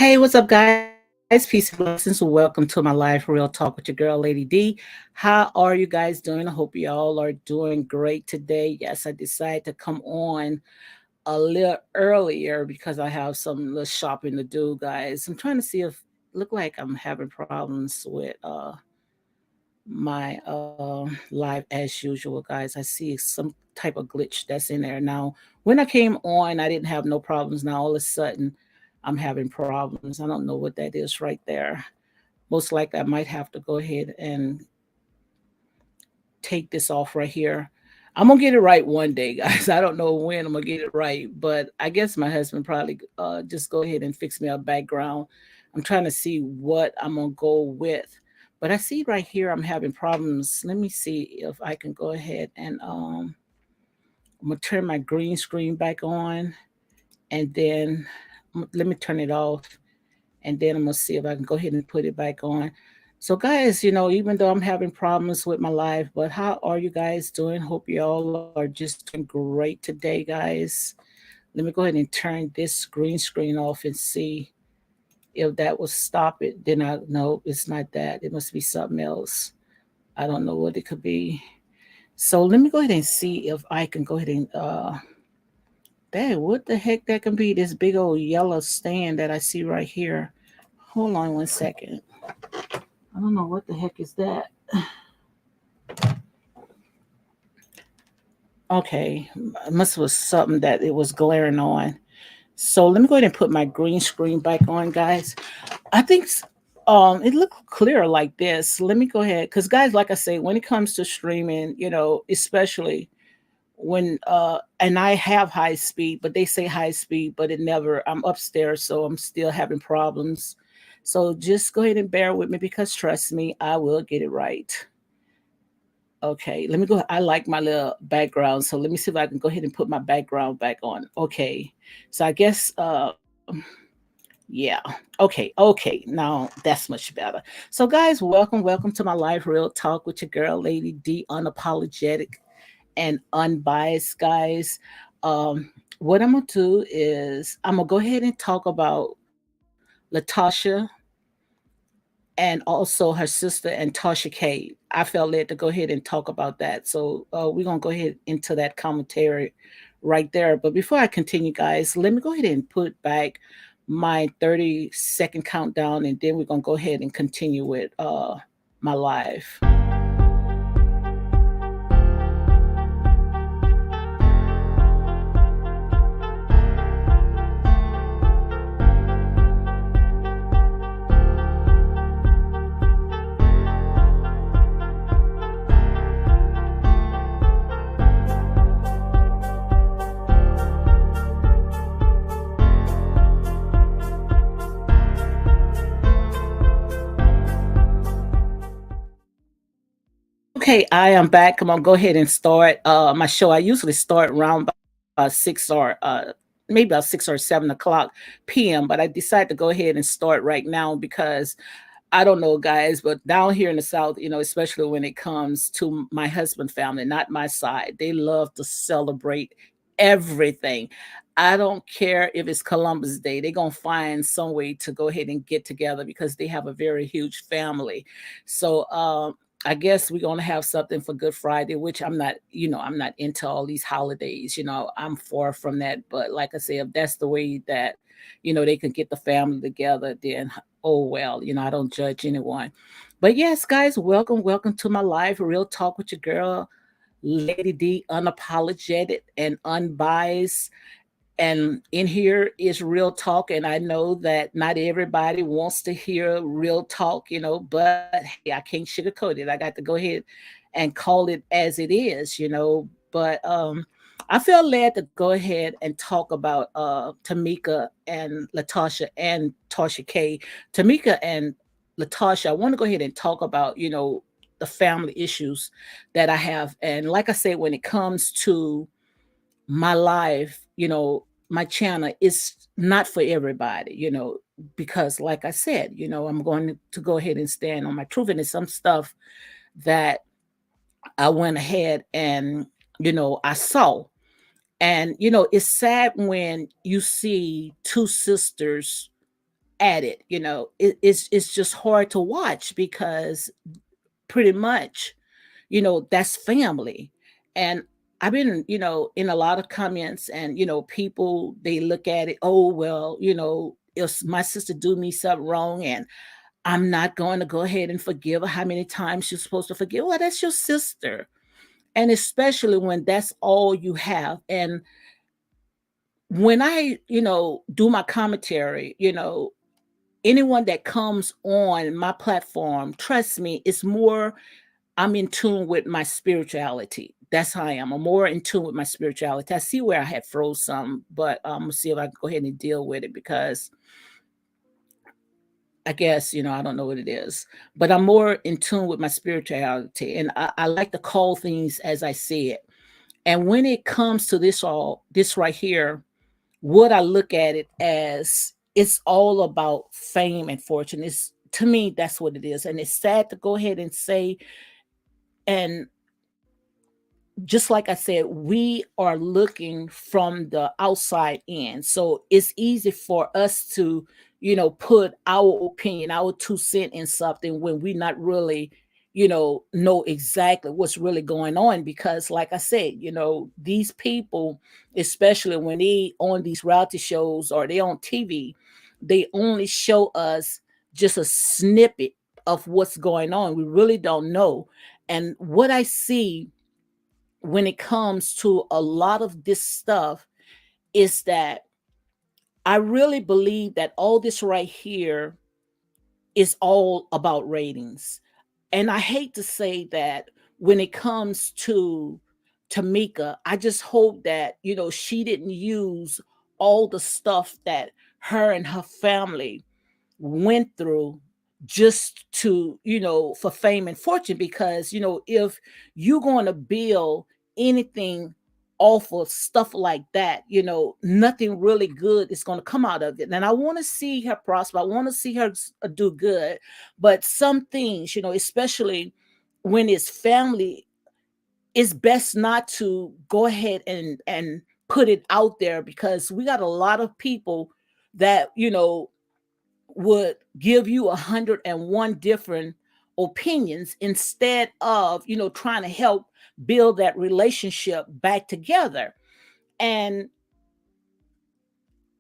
Hey, what's up, guys? Peace and blessings. Welcome to my live real talk with your girl, Lady D. How are you guys doing? I hope you all are doing great today. Yes, I decided to come on a little earlier because I have some little shopping to do, guys. I'm trying to see if look like I'm having problems with my live as usual, guys. I see some type of glitch that's in there now. When I came on, I didn't have no problems. Now all of a sudden, I'm having problems. I don't know what that is right there. Most likely, I might have to go ahead and take this off right here. I'm gonna get it right one day, guys. I don't know when I'm gonna get it right, but I guess my husband probably just go ahead and fix me a background. I'm trying to see what I'm gonna go with, but I see right here I'm having problems. Let me see if I can go ahead and I'm gonna turn my green screen back on, and then let me turn it off, and then I'm gonna see if I can go ahead and put it back on. So, guys, even though I'm having problems with my life, but how are you guys doing? Hope you all are just doing great today, guys. Let me go ahead and turn this green screen off and see if that will stop it. Then I know it's not that. It must be something else. I don't know what it could be. So let me go ahead and see if I can go ahead and dang, what the heck that can be? This big old yellow stand that I see right here. Hold on one second. I don't know what the heck is that. Okay, it must was something that it was glaring on. So let me go ahead and put my green screen back on, guys. I think it looked clear like this. Let me go ahead, because guys, like I say, when it comes to streaming, especially when and I have high speed, but they say high speed, but it never. I'm upstairs, so I'm still having problems. So just go ahead and bear with me because trust me, I will get it right. Okay, let me go. I like my little background, so let me see if I can go ahead and put my background back on. Okay, so I guess, yeah, okay. Now that's much better. So, guys, welcome to my live real talk with your girl, Lady D, unapologetic and unbiased, guys. Um, what I'm gonna do is I'm gonna go ahead and talk about Latocha and also her sister and Tasha K. I felt led to go ahead and talk about that. So we're gonna go ahead into that commentary right there. But before I continue, guys, let me go ahead and put back my 30-second countdown, and then we're gonna go ahead and continue with my live. Okay, I am back. I'm gonna go ahead and start my show. I usually start around about six or maybe about 6 or 7 o'clock p.m. But I decided to go ahead and start right now because I don't know, guys, but down here in the South, especially when it comes to my husband family, not my side, they love to celebrate everything. I don't care if it's Columbus Day, they're going to find some way to go ahead and get together because they have a very huge family. So, I guess we're gonna have something for Good Friday, which I'm not into all these holidays. I'm far from that. But like I say, if that's the way that they can get the family together, then oh well. I don't judge anyone. But yes, guys, welcome to my live real talk with your girl, Lady D, unapologetic and unbiased. And in here is real talk, and I know that not everybody wants to hear real talk, but hey, I can't sugarcoat it. I got to go ahead and call it as it is. But I feel led to go ahead and talk about Tamika and Latasha and Tasha K. Tamika and Latasha, I want to go ahead and talk about the family issues that I have. And like I said, when it comes to my life, my channel is not for everybody, because like I said, I'm going to go ahead and stand on my truth. And it's some stuff that I went ahead and, I saw. And, it's sad when you see two sisters at it. It's just hard to watch because pretty much, that's family. And I've been, in a lot of comments, and people, they look at it, oh well, if my sister do me something wrong, and I'm not going to go ahead and forgive her. How many times you're supposed to forgive? Well, that's your sister. And especially when that's all you have. And when I, do my commentary, anyone that comes on my platform, trust me, it's more, I'm in tune with my spirituality. That's how I am. I'm more in tune with my spirituality. I see where I had froze some, but I'm gonna see if I can go ahead and deal with it, because I guess, I don't know what it is, but I'm more in tune with my spirituality, and I like to call things as I see it. And when it comes to this right here, what I look at it as, it's all about fame and fortune. It's, to me, that's what it is. And it's sad to go ahead and say, and just like I said, we are looking from the outside in. So it's easy for us to, put our opinion, our 2 cents in something when we not really, know exactly what's really going on. Because like I said, these people, especially when they on these reality shows or they on TV, they only show us just a snippet of what's going on. We really don't know. And what I see when it comes to a lot of this stuff is that I really believe that all this right here is all about ratings. And I hate to say that when it comes to Tamika, I just hope that, she didn't use all the stuff that her and her family went through just to, for fame and fortune. Because, if you're going to build anything off of stuff like that, nothing really good is going to come out of it. And I want to see her prosper. I want to see her do good. But some things, especially when it's family, it's best not to go ahead and put it out there, because we got a lot of people that, would give you 101 different opinions, instead of, trying to help build that relationship back together. And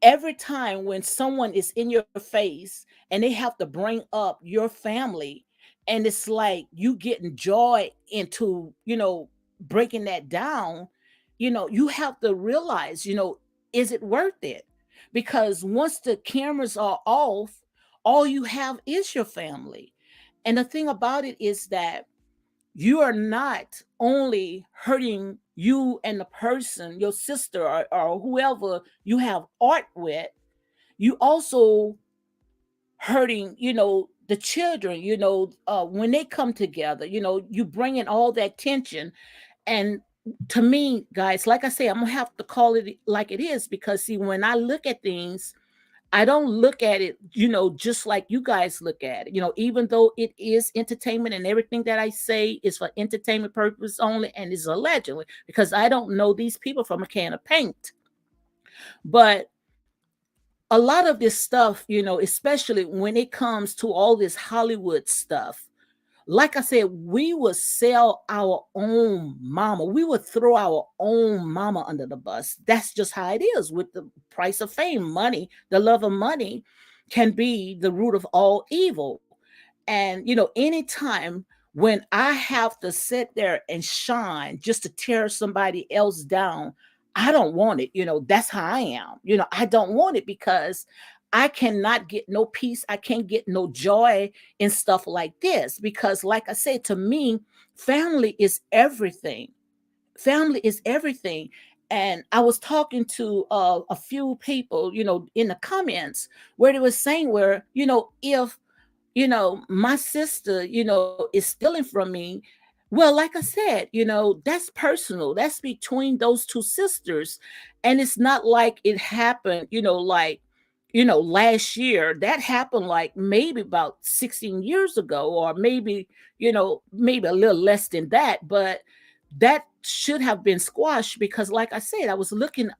every time when someone is in your face and they have to bring up your family, and it's like you getting joy into, breaking that down, you have to realize, is it worth it? Because once the cameras are off, all you have is your family. And the thing about it is that you are not only hurting you and the person, your sister, or whoever you have art with, you also hurting, the children, when they come together, you bring in all that tension. And to me, guys, like I say, I'm gonna have to call it like it is, because see, when I look at things, I don't look at it, just like you guys look at it. Even though it is entertainment, and everything that I say is for entertainment purpose only, and is allegedly, because I don't know these people from a can of paint. But a lot of this stuff, especially when it comes to all this Hollywood stuff, like I said, we would sell our own mama. We would throw our own mama under the bus. That's just how it is with the price of fame. Money, the love of money can be the root of all evil. And, anytime when I have to sit there and shine just to tear somebody else down, I don't want it. That's how I am. I don't want it, because I cannot get no peace. I can't get no joy in stuff like this, because, like I said, to me, family is everything. Family is everything. And I was talking to a few people, in the comments, where they were saying, where, if my sister, is stealing from me. Well, like I said, that's personal. That's between those two sisters. And it's not like it happened, like, last year. That happened like maybe about 16 years ago, or maybe, maybe a little less than that. But that should have been squashed, because, like I said, I was looking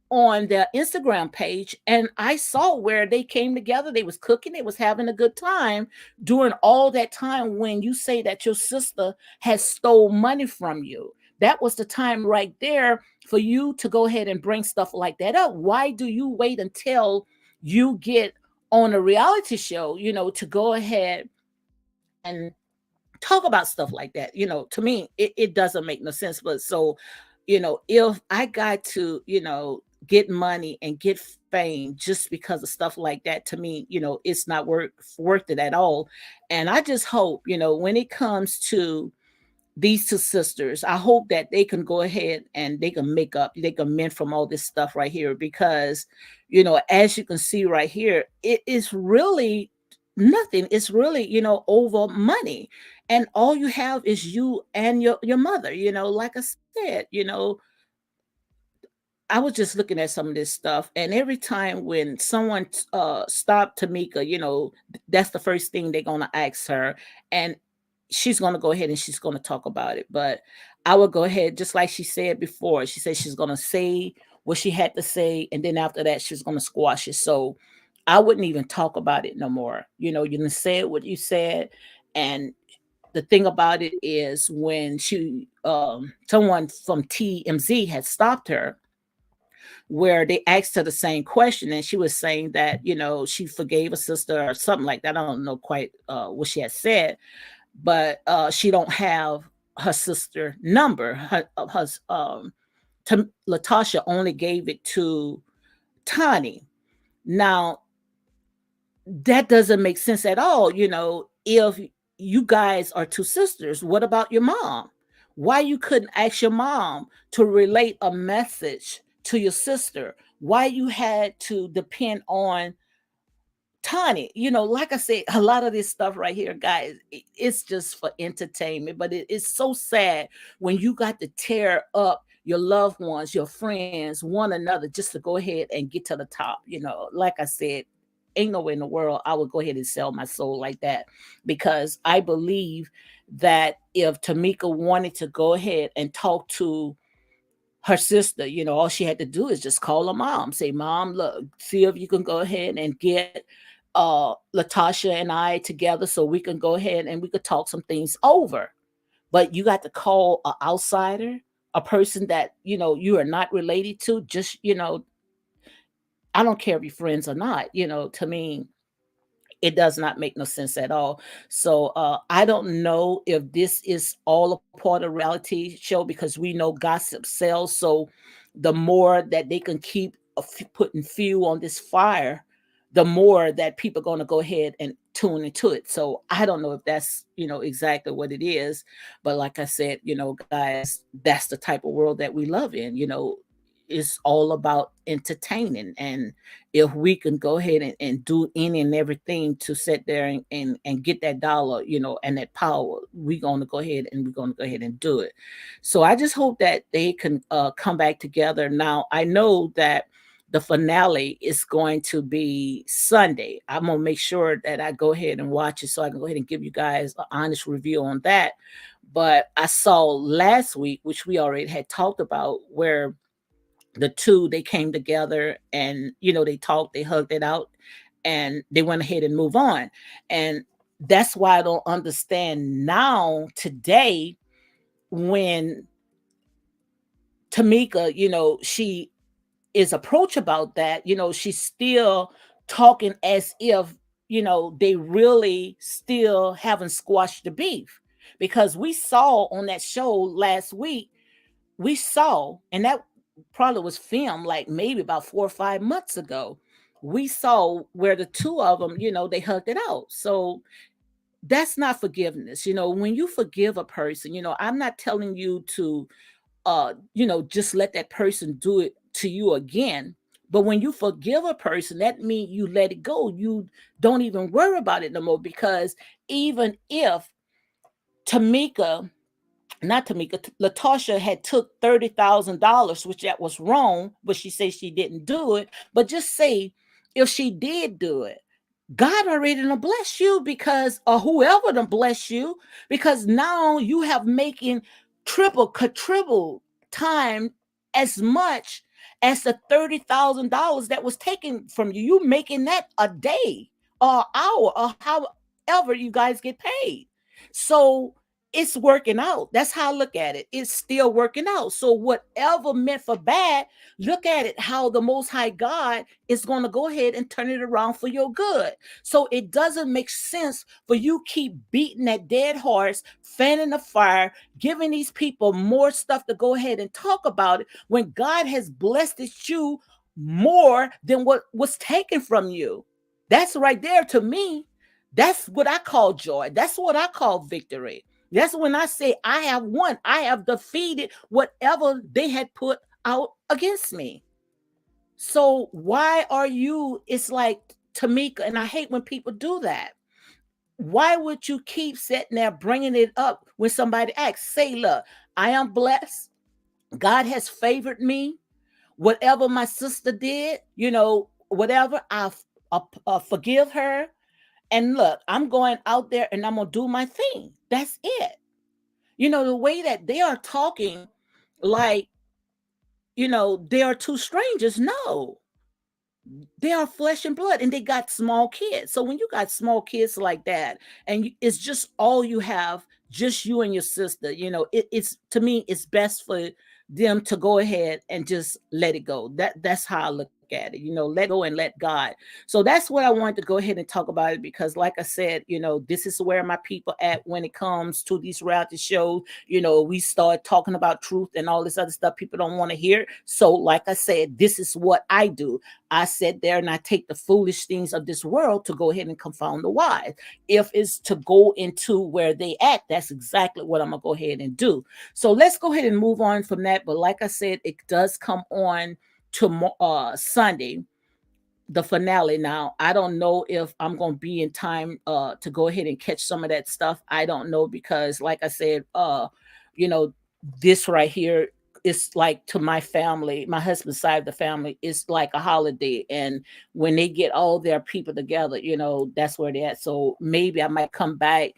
on their Instagram page, and I saw where they came together. They was cooking, they was having a good time during all that time when you say that your sister has stole money from you. That was the time right there for you to go ahead and bring stuff like that up. Why do you wait until you get on a reality show, to go ahead and talk about stuff like that? To me, it doesn't make no sense. But so, if I got to, get money and get fame just because of stuff like that, to me, it's not worth it at all. And I just hope, when it comes to these two sisters, I hope that they can go ahead and they can make up, they can mend from all this stuff right here. Because, as you can see right here, it is really nothing. It's really, over money. And all you have is you and your mother, like I said, I was just looking at some of this stuff, and every time when someone stopped Tamika, that's the first thing they're gonna ask her, and she's gonna go ahead and she's gonna talk about it. But I would go ahead, just like she said before. She said she's gonna say what she had to say, and then after that, she's gonna squash it. So I wouldn't even talk about it no more. You done said what you said, and the thing about it is when someone from TMZ had stopped her, where they asked her the same question, and she was saying that she forgave a sister or something like that. I don't know quite what she had said, but she don't have her sister number. Latasha only gave it to Tani. Now that doesn't make sense at all. If you guys are two sisters, what about your mom? Why you couldn't ask your mom to relate a message to your sister? Why you had to depend on Tani? Like I said, a lot of this stuff right here, guys, it's just for entertainment. But it's so sad when you got to tear up your loved ones, your friends, one another, just to go ahead and get to the top. Like I said, ain't no way in the world I would go ahead and sell my soul like that, because I believe that if Tamika wanted to go ahead and talk to her sister, all she had to do is just call her mom, say, "Mom, look, see if you can go ahead and get Latasha and I together so we can go ahead and we could talk some things over." But you got to call an outsider, a person that you are not related to. Just I don't care if you're friends or not. To me, it does not make no sense at all. So I don't know if this is all a part of reality show, because we know gossip sells. So the more that they can keep putting fuel on this fire, the more that people are going to go ahead and tune into it. So I don't know if that's exactly what it is. But like I said, guys, that's the type of world that we love in. It's all about entertaining. And if we can go ahead and do any and everything to sit there and get that dollar, and that power, we're going to go ahead and do it. So I just hope that they can come back together. Now I know that the finale is going to be Sunday. I'm gonna make sure that I go ahead and watch it so I can go ahead and give you guys an honest review on that. But I saw last week, which we already had talked about, where the two, they came together and they talked, they hugged it out, and they went ahead and move on. And that's why I don't understand now today when Tamika, she is approached about that, she's still talking as if they really still haven't squashed the beef. Because we saw on that show last week, we saw, and that probably was filmed like maybe about 4 or 5 months ago. We saw where the two of them, they hugged it out. So that's not forgiveness. When you forgive a person, I'm not telling you to just let that person do it to you again. But when you forgive a person, that means you let it go. You don't even worry about it no more. Because even if Tamika not Tamika, Latasha had took $30,000, which that was wrong, but she says she didn't do it. But just say if she did do it, God already done bless you, because or whoever done bless you, because now you have making triple, quadruple time as much as the $30,000 that was taken from you. You making that a day or hour or however you guys get paid. So it's working out. That's how I look at it. It's still working out. So whatever meant for bad, look at it how the Most High God is going to go ahead and turn it around for your good. So it doesn't make sense for you keep beating that dead horse, fanning the fire, giving these people more stuff to go ahead and talk about it when God has blessed you more than what was taken from you. That's right there to me. That's what I call joy. That's what I call victory. That's when I say I have won. I have defeated whatever they had put out against me. So why are you? It's like Tamika, and I hate when people do that. Why would you keep sitting there bringing it up when somebody asks? Say, look, I am blessed. God has favored me. Whatever my sister did, whatever, I forgive her. And look, I'm going out there and I'm going to do my thing. That's it. The way that they are talking, like, they are two strangers. No, they are flesh and blood, and they got small kids. So when you got small kids like that, and it's just all you have, just you and your sister, it's, to me, it's best for them to go ahead and just let it go. That's how I look at it. Let go and let God. So that's what I wanted to go ahead and talk about it, because like I said, this is where my people at when it comes to these reality shows. We start talking about truth and all this other stuff people don't want to hear. So like I said, this is what I do. I sit there and I take the foolish things of this world to go ahead and confound the wise. If it's to go into where they act, that's exactly what I'm gonna go ahead and do. So let's go ahead and move on from that. But like I said, it does come on to Sunday, the finale. Now I don't know if I'm going to be in time to go ahead and catch some of that stuff. I don't know, because like I said, you know this right here is like, to my family, my husband's side of the family, is like a holiday, and when they get all their people together, that's where they're at. So maybe I might come back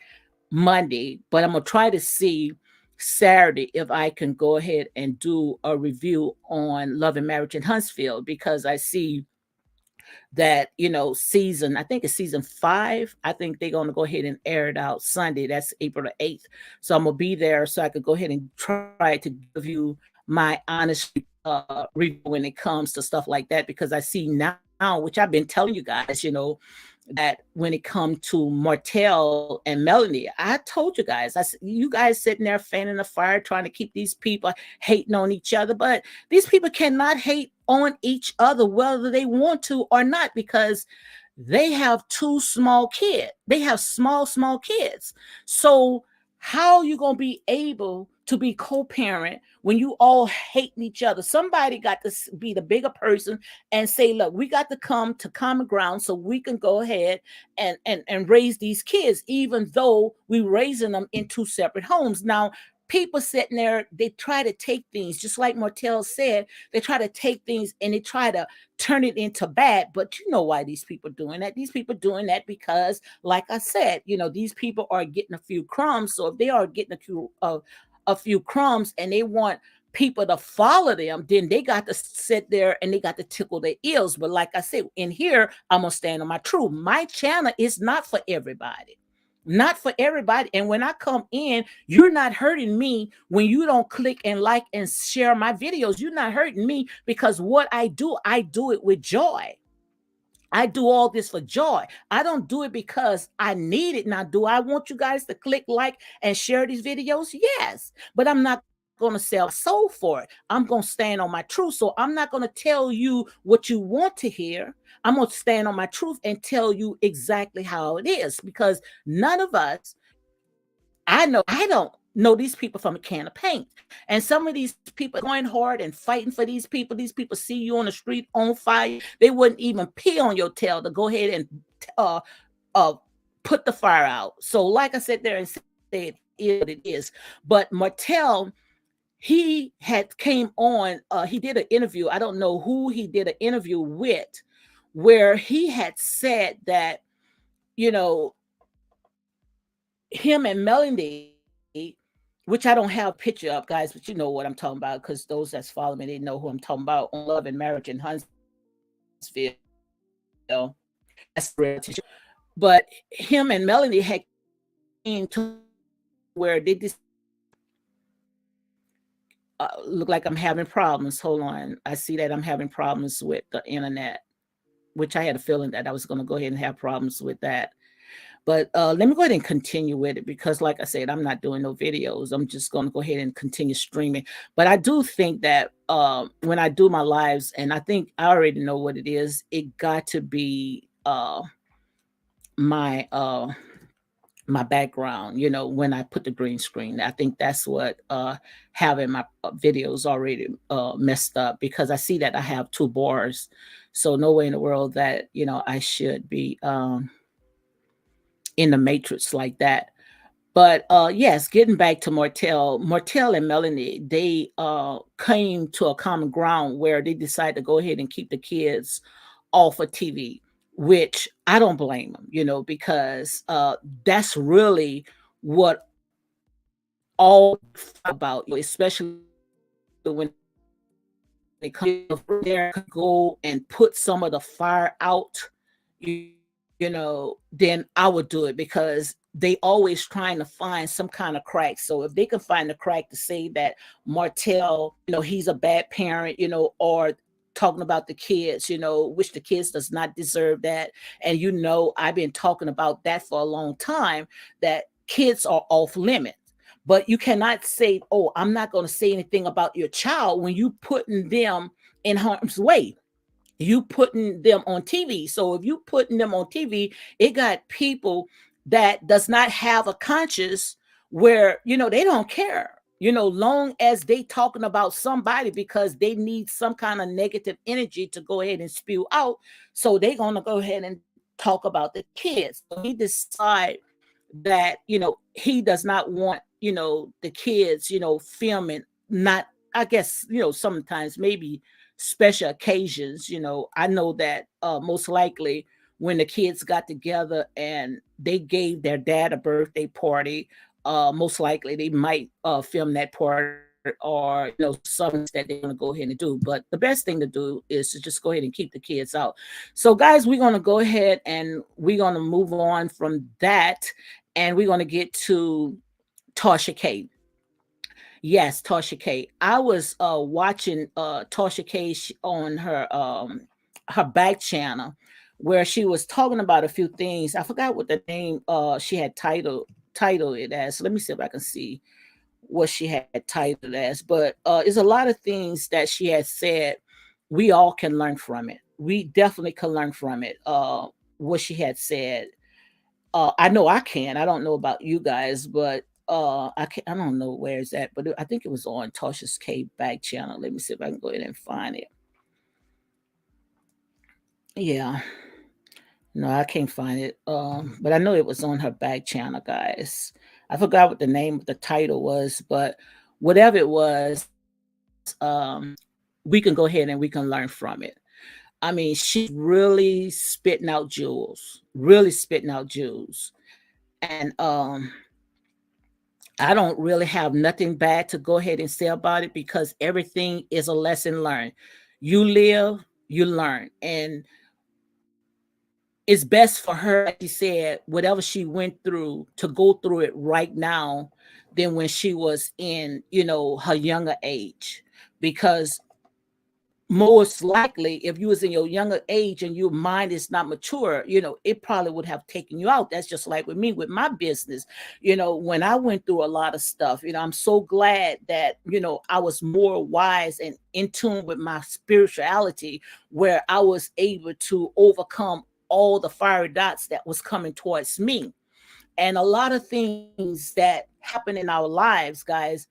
Monday, but I'm gonna try to see Saturday if I can go ahead and do a review on Love and Marriage in Huntsville, because I see that, season, I think it's season 5. I think they're gonna go ahead and air it out Sunday. That's April the 8th. So I'm gonna be there so I could go ahead and try to give you my honest review when it comes to stuff like that, because I see now, which I've been telling you guys, that when it comes to Martell and Melanie, I told you guys, you guys sitting there fanning the fire, trying to keep these people hating on each other, but these people cannot hate on each other whether they want to or not, because they have two small kids. They have small kids. So how are you going to be able to be co-parent when you all hating each other? Somebody got to be the bigger person and say, look, we got to come to common ground so we can go ahead and raise these kids, even though we raising them in two separate homes. Now, people sitting there, they try to take things, just like Martell said, they try to take things and they try to turn it into bad. But you know why these people doing that? These people doing that because, like I said, these people are getting a few crumbs. So if they are getting a few crumbs and they want people to follow them, then they got to sit there and they got to tickle their ears. But like I said, in here, I'm gonna stand on my truth. My channel is not for everybody. Not for everybody. And when I come in, you're not hurting me when you don't click and like and share my videos. You're not hurting me, because what I do it with joy. I do all this for joy. I don't do it because I need it. Now, do I want you guys to click like and share these videos? Yes, but I'm not going to sell my soul for it. I'm going to stand on my truth. So I'm not going to tell you what you want to hear. I'm going to stand on my truth and tell you exactly how it is, because none of us, I don't know these people from a can of paint. And some of these people going hard and fighting for these people. These people see you on the street on fire. They wouldn't even pee on your tail to go ahead and uh, uh, put the fire out. So, like I said there and said, it is what it is. But Martell, he had came on. He did an interview. I don't know who he did an interview with, where he had said that, you know him and Melanie which I don't have a picture of, guys, but you know what I'm talking about because those that's follow me, they know who I'm talking about on Love and Marriage in Huntsville. That's the reality show. But him and Melanie had came to a common ground where they decided, look like I'm having problems. Hold on. I see that I'm having problems with the internet, which I had a feeling that I was going to go ahead and have problems with that. But let me go ahead and continue with it because, like I said, I'm not doing no videos. I'm just going to go ahead and continue streaming. But I do think that when I do my lives, and I think I already know what it is, it got to be my my background, when I put the green screen. I think that's what having my videos already messed up because I see that I have two bars. So no way in the world that, I should be in the matrix like that. But yes, getting back to Martell and Melanie, they came to a common ground where they decided to go ahead and keep the kids off of TV, which I don't blame them, because that's really what all about, especially when it comes there, go and put some of the fire out, then I would do it because they always trying to find some kind of crack. So if they can find a crack to say that Martell, he's a bad parent, or talking about the kids, which the kids does not deserve that. And I've been talking about that for a long time, that kids are off limits. But you cannot say, oh, I'm not going to say anything about your child when you putting them in harm's way. You putting them on TV. So if you putting them on TV, it got people that does not have a conscience where, they don't care, long as they talking about somebody because they need some kind of negative energy to go ahead and spew out. So they're going to go ahead and talk about the kids. So he decide that, he does not want, the kids, filming, not, I guess, sometimes maybe special occasions. I know that most likely when the kids got together and they gave their dad a birthday party, most likely they might film that part, or some that they're going to go ahead and do. But the best thing to do is to just go ahead and keep the kids out. So guys, we're going to go ahead and we're going to move on from that, and we're going to get to Tasha K. Yes, Tasha K. I was watching Tasha K on her back channel where she was talking about a few things. I forgot what the name she had titled it as. Let me see if I can see what she had titled as. But it's a lot of things that she had said we all can learn from it. We definitely can learn from it. What she had said, I know I can. I don't know about you guys, but I can. I don't know where it's at, but I think it was on Tasha's K back channel. Let me see if I can go ahead and find it. Yeah, no, I can't find it. But I know it was on her back channel, guys. I forgot what the name of the title was, but whatever it was, we can go ahead and we can learn from it. I mean, she's really spitting out jewels, really spitting out jewels. And I don't really have nothing bad to go ahead and say about it because everything is a lesson learned. You live, you learn. And it's best for her, like she said, whatever she went through, to go through it right now than when she was in, her younger age. Because most likely if you was in your younger age and your mind is not mature, it probably would have taken you out. That's just like with me with my business. When I went through a lot of stuff, I'm so glad that I was more wise and in tune with my spirituality, where I was able to overcome all the fiery dots that was coming towards me. And a lot of things that happen in our lives, guys,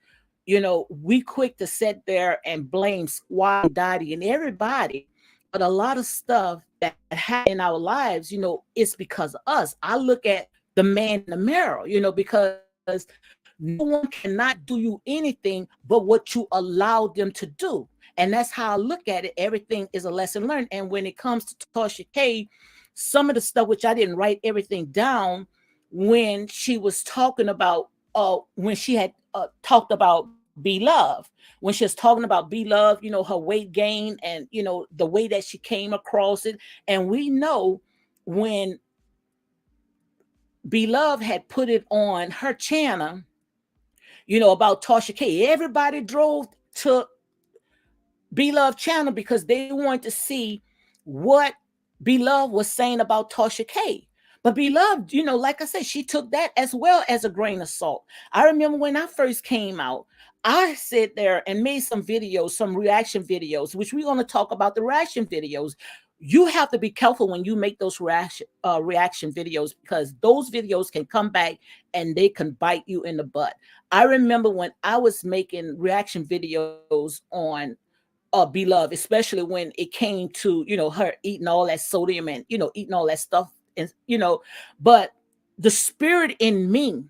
we quick to sit there and blame Squad and Dottie and everybody. But a lot of stuff that happened in our lives, it's because of us. I look at the man in the mirror, because no one cannot do you anything but what you allowed them to do. And that's how I look at it. Everything is a lesson learned. And when it comes to Tasha K, some of the stuff which I didn't write everything down, when she was talking about when she had talked about be love, when she was talking about be love, her weight gain, and the way that she came across it. And we know when Beloved had put it on her channel, about Tasha K. Everybody drove to Beloved channel because they wanted to see what Beloved was saying about Tasha K. But Beloved, like I said, she took that as well as a grain of salt. I remember when I first came out, I sat there and made some videos, some reaction videos, which we're going to talk about the reaction videos. You have to be careful when you make those reaction videos, because those videos can come back and they can bite you in the butt. I remember when I was making reaction videos on Beloved, especially when it came to her eating all that sodium and eating all that stuff, and but the spirit in me,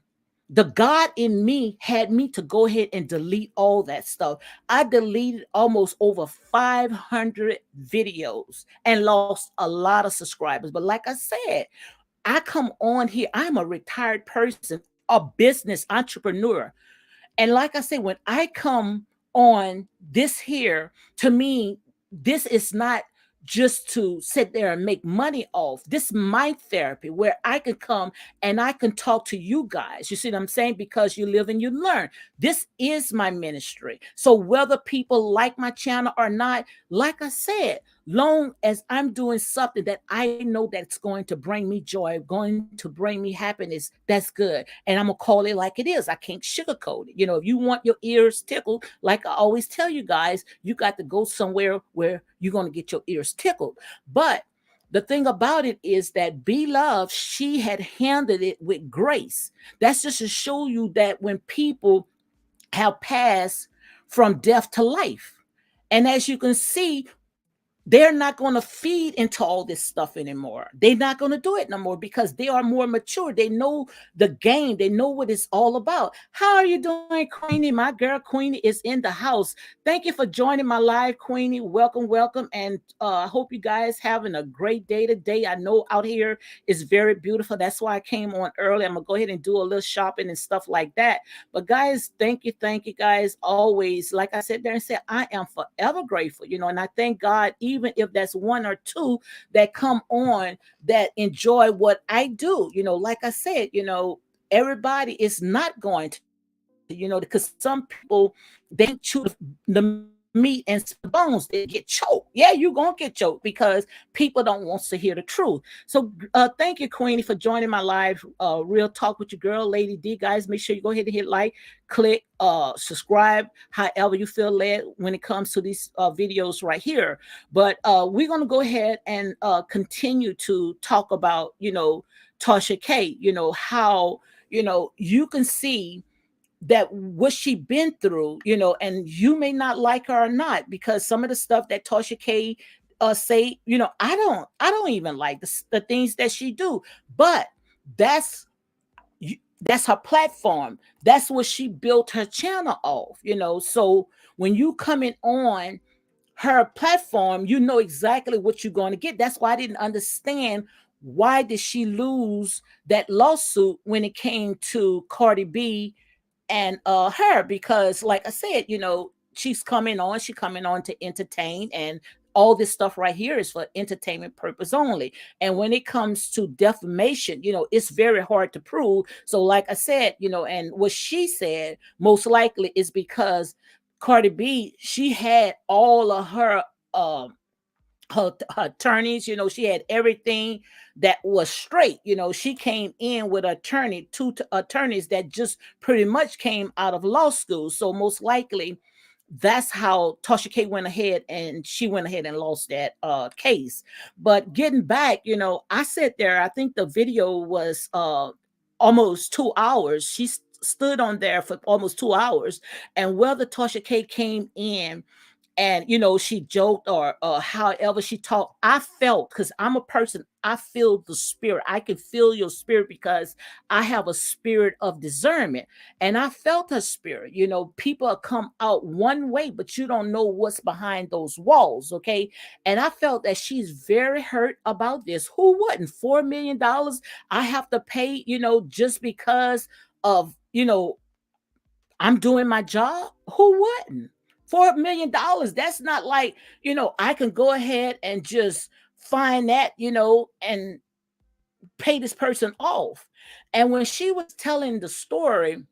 the God in me, had me to go ahead and delete all that stuff. I deleted almost over 500 videos and lost a lot of subscribers. But like I said, I come on here, I'm a retired person, a business entrepreneur. And like I said, when I come on this here, to me, this is not just to sit there and make money off. This is my therapy, where I can come and I can talk to you guys. You see what I'm saying? Because you live and you learn. This is my ministry. So whether people like my channel or not, like I said, long as I'm doing something that I know that's going to bring me joy, going to bring me happiness, that's good. And I'm gonna call it like it is. I can't sugarcoat it. If you want your ears tickled, like I always tell you guys, you got to go somewhere where you're gonna get your ears tickled. But the thing about it is that Beloved, she had handled it with grace. That's just to show you that when people have passed from death to life, and as you can see, they're not going to feed into all this stuff anymore. They're not going to do it no more because they are more mature. They know the game. They know what it's all about. How are you doing, Queenie? My girl Queenie is in the house. Thank you for joining my live, Queenie. Welcome, welcome. And I hope you guys having a great day today. I know out here is very beautiful. That's why I came on early. I'm going to go ahead and do a little shopping and stuff like that. But guys, thank you guys. Always, like I said there and said, I am forever grateful, and I thank God, even if that's one or two that come on that enjoy what I do. Like I said, everybody is not going to, because some people, they chew the meat and spit the bones, they get choked. Yeah, you're gonna get choked because people don't want to hear the truth. So thank you, Queenie, for joining my live real talk with your girl, Lady D. Guys, make sure you go ahead and hit like, click, subscribe, however you feel led when it comes to these videos right here. But we're gonna go ahead and continue to talk about Tasha K. How you can see that what she been through, and you may not like her or not, because some of the stuff that Tasha K say, I don't even like the things that she do. But that's that's her platform. That's what she built her channel off. So when you coming on her platform, you know exactly what you're going to get. That's why I didn't understand, why did she lose that lawsuit when it came to Cardi B and her, because like I said, she coming on to entertain, and all this stuff right here is for entertainment purpose only. And when it comes to defamation, it's very hard to prove. So like I said, and what she said most likely is because Cardi B, she had all of um her attorneys, she had everything that was straight. She came in with two attorneys that just pretty much came out of law school. So most likely that's how Tasha K went ahead, and she went ahead and lost that case. But getting back, I sat there, I think the video was almost 2 hours. She stood on there for almost 2 hours. And whether Tasha K came in and she joked, or however she talked, I felt, because I'm a person, I feel the spirit. I can feel your spirit because I have a spirit of discernment, and I felt her spirit. People come out one way, but you don't know what's behind those walls. Okay. And I felt that she's very hurt about this. Who wouldn't? $4 million I have to pay, just because of you know, I'm doing my job. Who wouldn't? $4 million. That's not like, I can go ahead and just find that, and pay this person off. And when she was telling the story,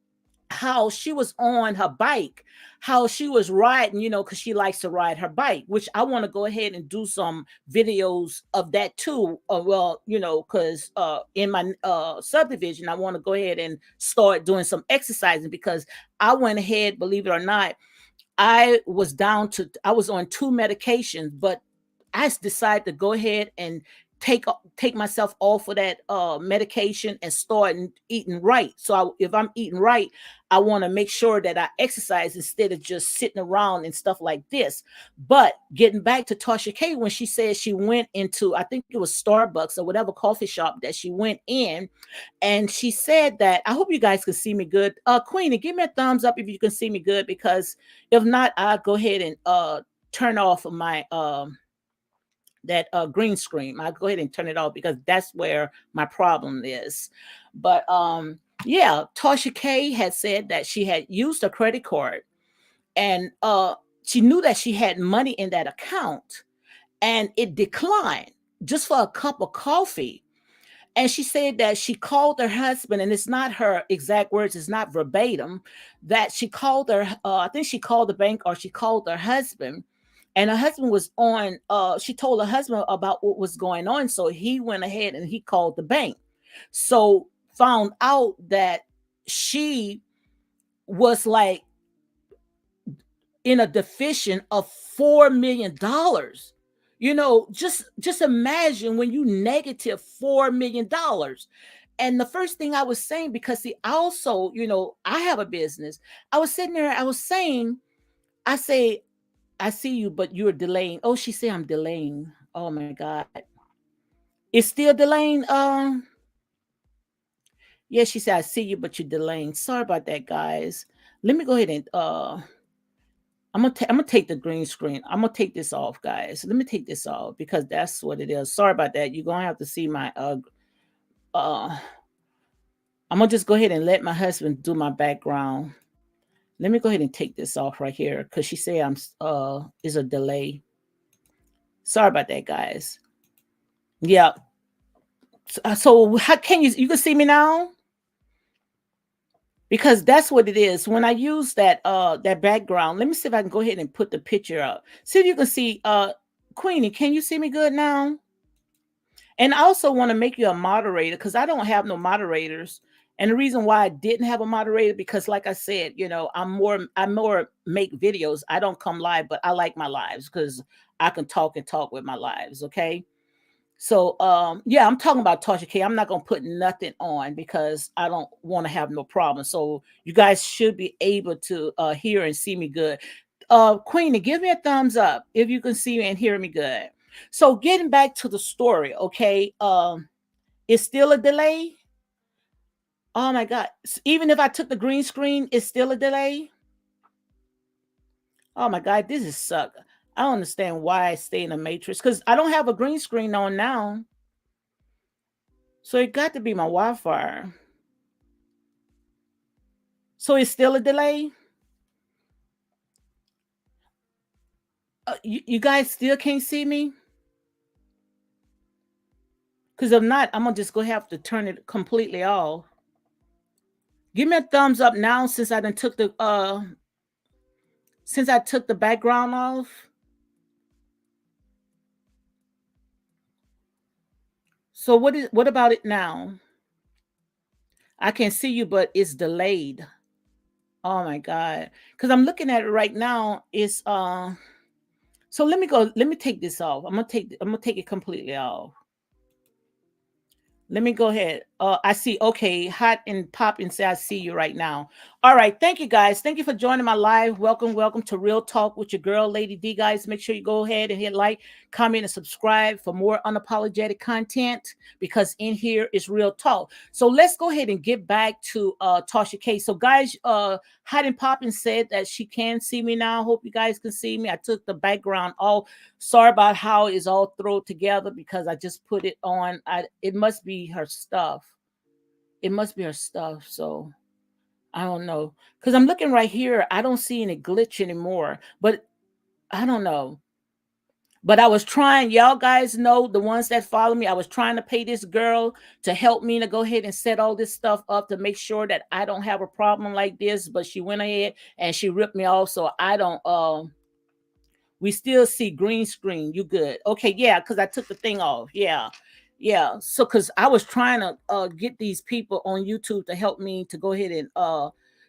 how she was on her bike, how she was riding, because she likes to ride her bike, which I want to go ahead and do some videos of that too. Well, because in my subdivision, I want to go ahead and start doing some exercising because I went ahead, believe it or not, I was on two medications, but I decided to go ahead and take myself off of that medication and start eating right. So if I'm eating right, I want to make sure that I exercise instead of just sitting around and stuff like this. But getting back to Tasha K, when she said she went into, I think it was Starbucks or whatever coffee shop that she went in, and she said that, I hope you guys can see me good. Queenie, give me a thumbs up if you can see me good, because if not, I'll go ahead and turn off my that green screen. I'll go ahead and turn it off because that's where my problem is. But yeah, Tasha K had said that she had used a credit card, and she knew that she had money in that account, and it declined just for a cup of coffee. And she said that she called her husband, and it's not her exact words, it's not verbatim, that she called her, I think she called the bank or she called her husband. And her husband was on, she told her husband about what was going on. So he went ahead and he called the bank. So found out that she was like in a deficit of $4 million. Just imagine when you negative $4 million. And the first thing I was saying, because see, also, I have a business. I was sitting there, I was saying, I say, I see you, but you're delaying. Oh, she said I'm delaying. Oh my God. It's still delaying. Yeah, she said, I see you, but you're delaying. Sorry about that, guys. Let me go ahead and I'm gonna take the green screen. I'm gonna take this off, guys. Let me take this off because that's what it is. Sorry about that. You're gonna have to see my uh I'm gonna just go ahead and let my husband do my background. Let me go ahead and take this off right here because she said I'm is a delay. Sorry about that, guys. Yeah. So how can you can see me now? Because that's what it is. When I use that background, let me see if I can go ahead and put the picture up. See if you can see Queenie, can you see me good now? And I also want to make you a moderator because I don't have no moderators. And the reason why I didn't have a moderator, because like I said, I more make videos. I don't come live, but I like my lives because I can talk and talk with my lives. Okay. So yeah, I'm talking about Tasha K. I'm not gonna put nothing on because I don't want to have no problem. So you guys should be able to hear and see me good. Queenie, give me a thumbs up if you can see me and hear me good. So getting back to the story, okay. It's still a delay. Oh my God. Even if I took the green screen, it's still a delay. Oh my God, this is suck. I don't understand why I stay in a matrix because I don't have a green screen on now. So it got to be my Wi-Fi. So it's still a delay. You guys still can't see me? Because if not, I'm gonna just go have to turn it completely off. Give me a thumbs up now since I done took the background off. So what about it now? I can see you, but it's delayed. Oh my God. Because I'm looking at it right now. It's so let me take this off. I'm gonna take it completely off. Let me go ahead. I see. Okay, hot and pop and say I see you right now. All right, thank you guys. Thank you for joining my live. Welcome to Real Talk with your girl, Lady D. Guys, make sure you go ahead and hit like, comment, and subscribe for more unapologetic content because in here is Real Talk. So let's go ahead and get back to Tasha K. So guys, hot and pop and said that she can see me now. Hope you guys can see me. I took the background off. Sorry about how it's all thrown together because I just put it on. It must be her stuff. It must be her stuff. So I don't know. Because I'm looking right here. I don't see any glitch anymore. But I don't know. But I was trying, y'all guys know, the ones that follow me, I was trying to pay this girl to help me to go ahead and set all this stuff up to make sure that I don't have a problem like this. But she went ahead and she ripped me off. So I don't we still see green screen. You good? Okay, yeah, because I took the thing off. Yeah, yeah. So because I was trying to get these people on YouTube to help me to go ahead and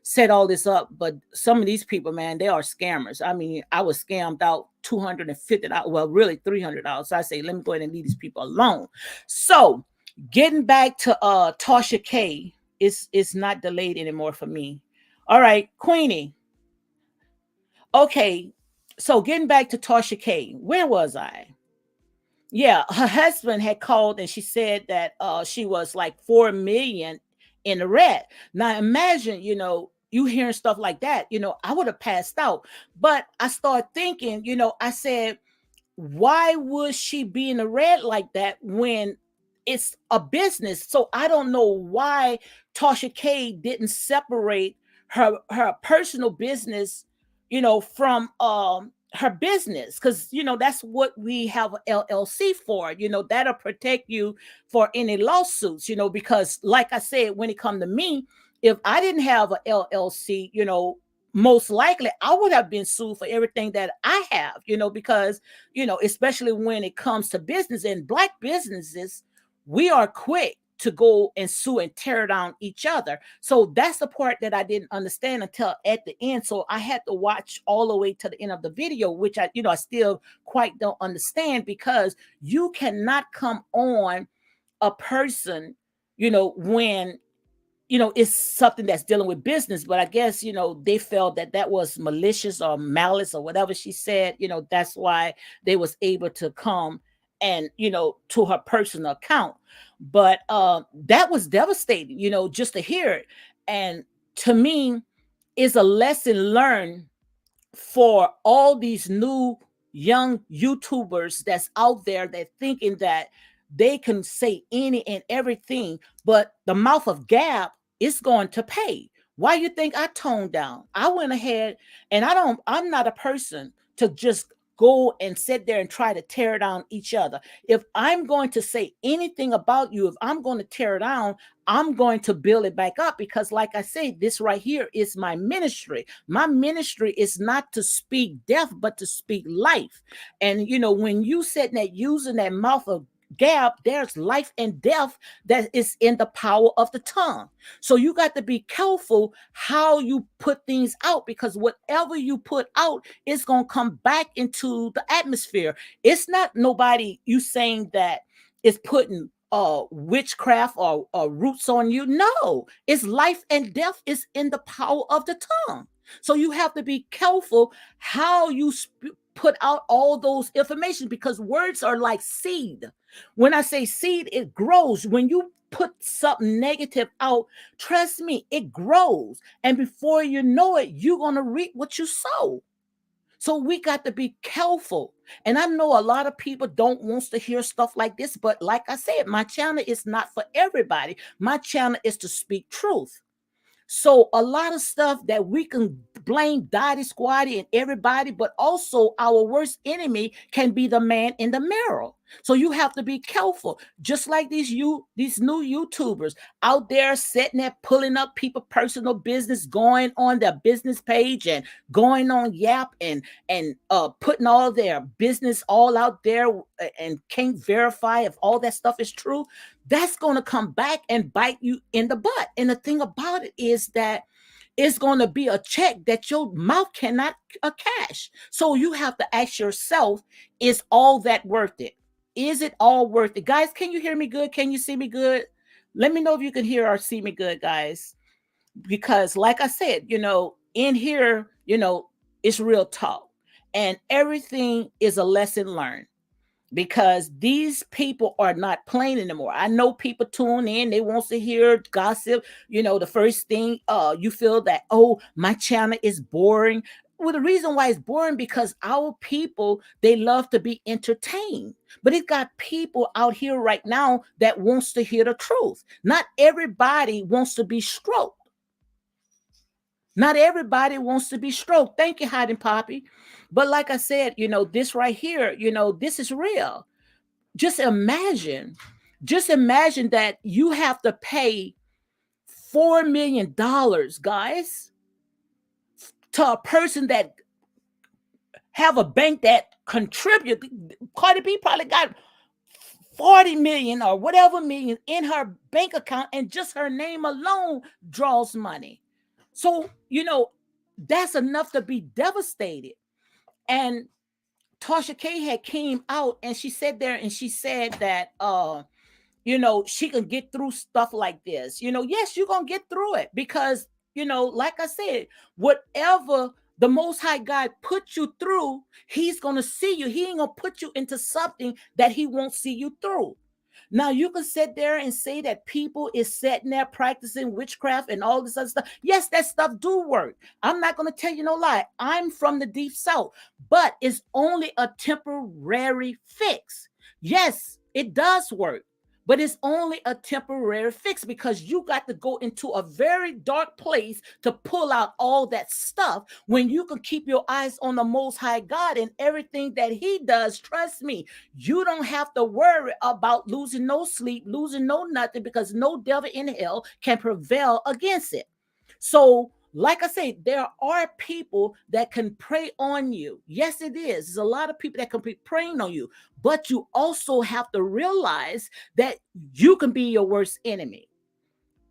set all this up, but some of these people, man, they are scammers. I mean, I was scammed out $250. Well, really $300. So I say, let me go ahead and leave these people alone. So getting back to Tasha K, it's not delayed anymore for me. All right, Queenie. Okay, so getting back to Tasha K, where was I? Yeah, her husband had called and she said that she was like 4 million in the red. Now imagine, you hearing stuff like that, I would have passed out. But I started thinking, I said, why would she be in the red like that when it's a business? So I don't know why Tasha K didn't separate her personal business, from her business, because that's what we have a LLC for. That'll protect you for any lawsuits. Because like I said, when it come to me, if I didn't have a LLC, most likely I would have been sued for everything that I have, because especially when it comes to business and black businesses, we are quick to go and sue and tear down each other. So that's the part that I didn't understand until at the end. So I had to watch all the way to the end of the video, which I still quite don't understand, because you cannot come on a person, when it's something that's dealing with business. But I guess, they felt that that was malicious or malice or whatever she said. That's why they was able to come and, to her personal account. But that was devastating, just to hear it. And to me, is a lesson learned for all these new young YouTubers that's out there that thinking that they can say any and everything, but the mouth of Gab is going to pay. Why you think I toned down? I went ahead and I'm not a person to just go and sit there and try to tear down each other. If I'm going to say anything about you, if I'm going to tear down, I'm going to build it back up, because like I say, this right here is my ministry. My ministry is not to speak death, but to speak life. And when you said that using that mouth of Gab, there's life and death that is in the power of the tongue. So you got to be careful how you put things out, because whatever you put out is going to come back into the atmosphere. It's not nobody you saying that is putting witchcraft or roots on you. No, it's life and death is in the power of the tongue. So you have to be careful how you put out all those information, because words are like seed. When I say seed, it grows. When you put something negative out, trust me, it grows. And before you know it, you're going to reap what you sow. So we got to be careful. And I know a lot of people don't want to hear stuff like this, but like I said, my channel is not for everybody. My channel is to speak truth. So a lot of stuff that we can blame Dottie Squatty and everybody, but also our worst enemy can be the man in the mirror. So you have to be careful. Just like these new YouTubers out there sitting there pulling up people personal business, going on their business page and going on Yap and putting all their business all out there and can't verify if all that stuff is true. That's going to come back and bite you in the butt. And the thing about it is that it's going to be a check that your mouth cannot cash. So you have to ask yourself, is all that worth it? Is it all worth it? Guys, can you hear me good? Can you see me good? Let me know if you can hear or see me good, guys. Because like I said, in here, it's real talk. And everything is a lesson learned, because these people are not playing anymore. I know people tune in, they want to hear gossip. The first thing you feel that, oh, my channel is boring. Well, the reason why it's boring, because our people, they love to be entertained. But it got people out here right now that wants to hear the truth. Not everybody wants to be stroked. Not everybody wants to be stroked. Thank you, Hiding Poppy. But like I said, this right here, this is real. Just imagine, just imagine that you have to pay $4 million, guys, to a person that have a bank that contribute. Cardi B probably got 40 million or whatever million in her bank account, and just her name alone draws money. So, that's enough to be devastated. And Tasha K had came out and she said there and she said that she can get through stuff like this. Yes, you're gonna get through it because, like I said, whatever the Most High God put you through, He's gonna see you. He ain't gonna put you into something that He won't see you through. Now you can sit there and say that people is sitting there practicing witchcraft and all this other stuff. Yes, that stuff do work. I'm not going to tell you no lie. I'm from the deep south, but it's only a temporary fix. Yes, it does work, but it's only a temporary fix because you got to go into a very dark place to pull out all that stuff when you can keep your eyes on the Most High God and everything that He does. Trust me, you don't have to worry about losing no sleep, losing no nothing, because no devil in hell can prevail against it. So, like I say, there are people that can prey on you. Yes, it is. There's a lot of people that can be preying on you, but you also have to realize that you can be your worst enemy.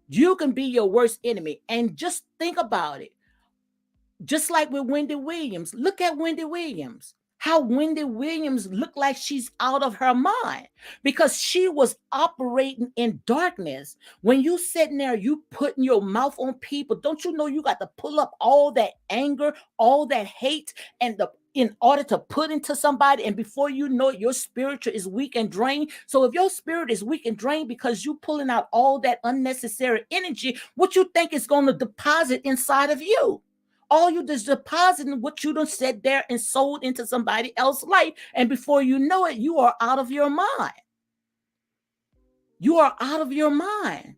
You can be your worst enemy. And just think about it. Just like with Wendy Williams. Look at Wendy Williams. How Wendy Williams looked like she's out of her mind because she was operating in darkness. When you sitting there, you putting your mouth on people, don't you know you got to pull up all that anger, all that hate, and in order to put into somebody, and before you know it, your spiritual is weak and drained. So if your spirit is weak and drained because you pulling out all that unnecessary energy, what you think is going to deposit inside of you? All you just depositing what you done said there and sold into somebody else's life. And before you know it, you are out of your mind. You are out of your mind.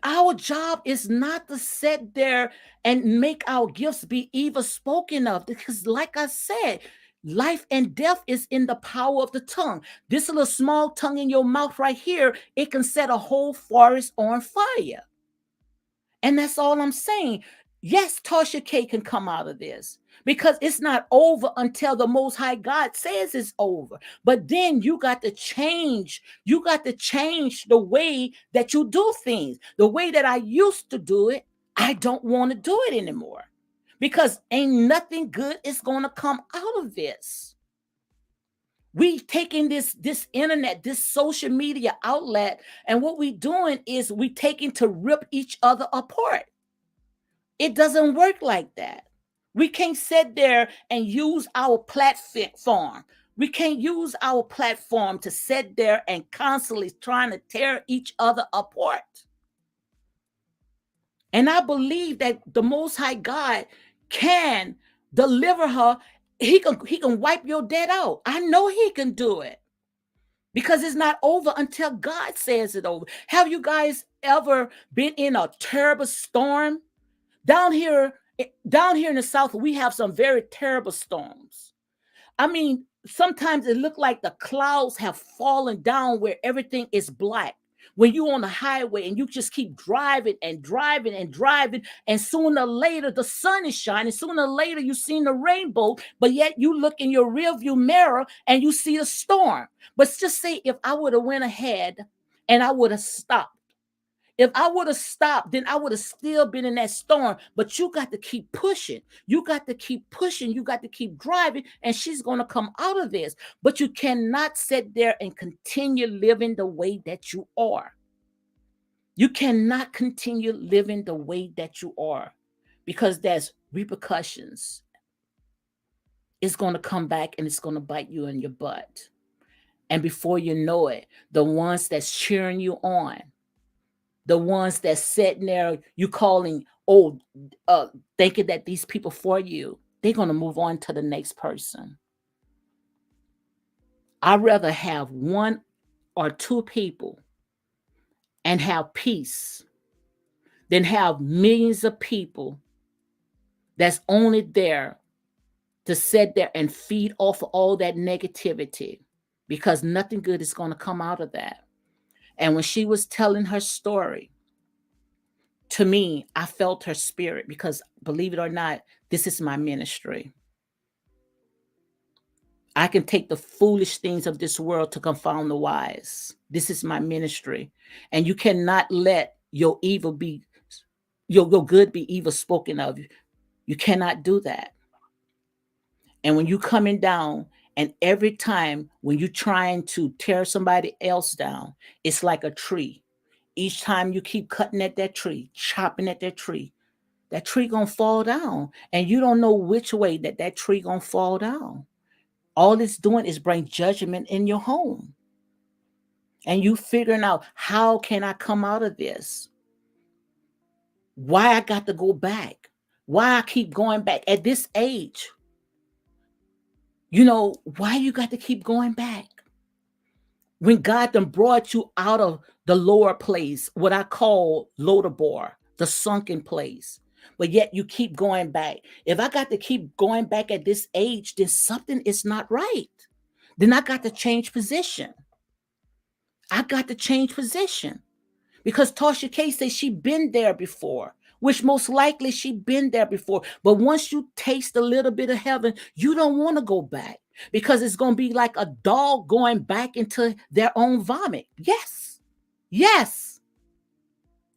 Our job is not to sit there and make our gifts be evil spoken of. Because, like I said, life and death is in the power of the tongue. This little small tongue in your mouth right here, it can set a whole forest on fire. And that's all I'm saying. Yes, Tasha K can come out of this because it's not over until the Most High God says it's over. But then you got to change. You got to change the way that you do things. The way that I used to do it, I don't want to do it anymore because ain't nothing good is going to come out of this. We taking this internet, this social media outlet, and what we doing is we taking to rip each other apart. It doesn't work like that. We can't sit there and use our platform. We can't use our platform to sit there and constantly trying to tear each other apart. And I believe that the Most High God can deliver her. He can wipe your debt out. I know He can do it because it's not over until God says it over. Have you guys ever been in a terrible storm? Down here, down here in the South, we have some very terrible storms. I mean, sometimes it look like the clouds have fallen down where everything is black. When you're on the highway and you just keep driving and driving and driving, and sooner or later the sun is shining, sooner or later you see the rainbow, but yet you look in your rearview mirror and you see a storm. But just say if I would have went ahead and I would have stopped. If I would have stopped, then I would have still been in that storm. But you got to keep pushing. You got to keep pushing. You got to keep driving, and she's going to come out of this. But you cannot sit there and continue living the way that you are. You cannot continue living the way that you are because there's repercussions. It's going to come back and it's going to bite you in your butt. And before you know it, the ones that's cheering you on, the ones that's sitting there, you calling, thinking that these people for you, they're going to move on to the next person. I'd rather have one or two people and have peace than have millions of people that's only there to sit there and feed off of all that negativity, because nothing good is going to come out of that. And when she was telling her story, to me, I felt her spirit, because believe it or not, this is my ministry. I can take the foolish things of this world to confound the wise. This is my ministry. And you cannot let your evil be, your good be evil spoken of. You cannot do that. And when you coming down, and every time when you trying to tear somebody else down, it's like a tree. Each time you keep cutting at that tree, chopping at that tree gonna fall down, and you don't know which way that tree gonna fall down. All it's doing is bring judgment in your home, and you figuring out, how can I come out of this? Why I got to go back? Why I keep going back at this age? Why you got to keep going back? When God done brought you out of the lower place, what I call Lodabar, the sunken place, but yet you keep going back. If I got to keep going back at this age, then something is not right. Then I got to change position. I got to change position, because Tasha K says she been there before, which most likely she been there before. But once you taste a little bit of heaven, you don't want to go back, because it's going to be like a dog going back into their own vomit. Yes. Yes.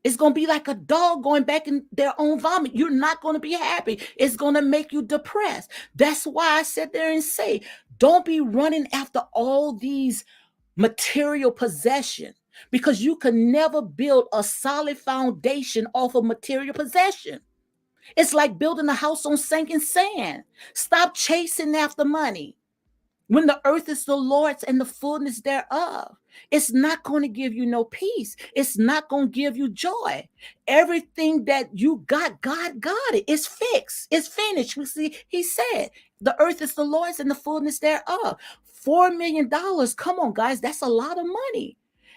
It's going to be like a dog going back in their own vomit. You're not going to be happy. It's going to make you depressed. That's why I sit there and say, don't be running after all these material possession, because you can never build a solid foundation off of material possession. It's like building a house on sinking sand. Stop chasing after money when the earth is the Lord's and the fullness thereof. It's not going to give you no peace. It's not going to give you joy. Everything that you got, God got it. It's fixed. It's finished. We see, he said, the earth is the Lord's and the fullness thereof. $4 million. Come on, guys. That's a lot of money.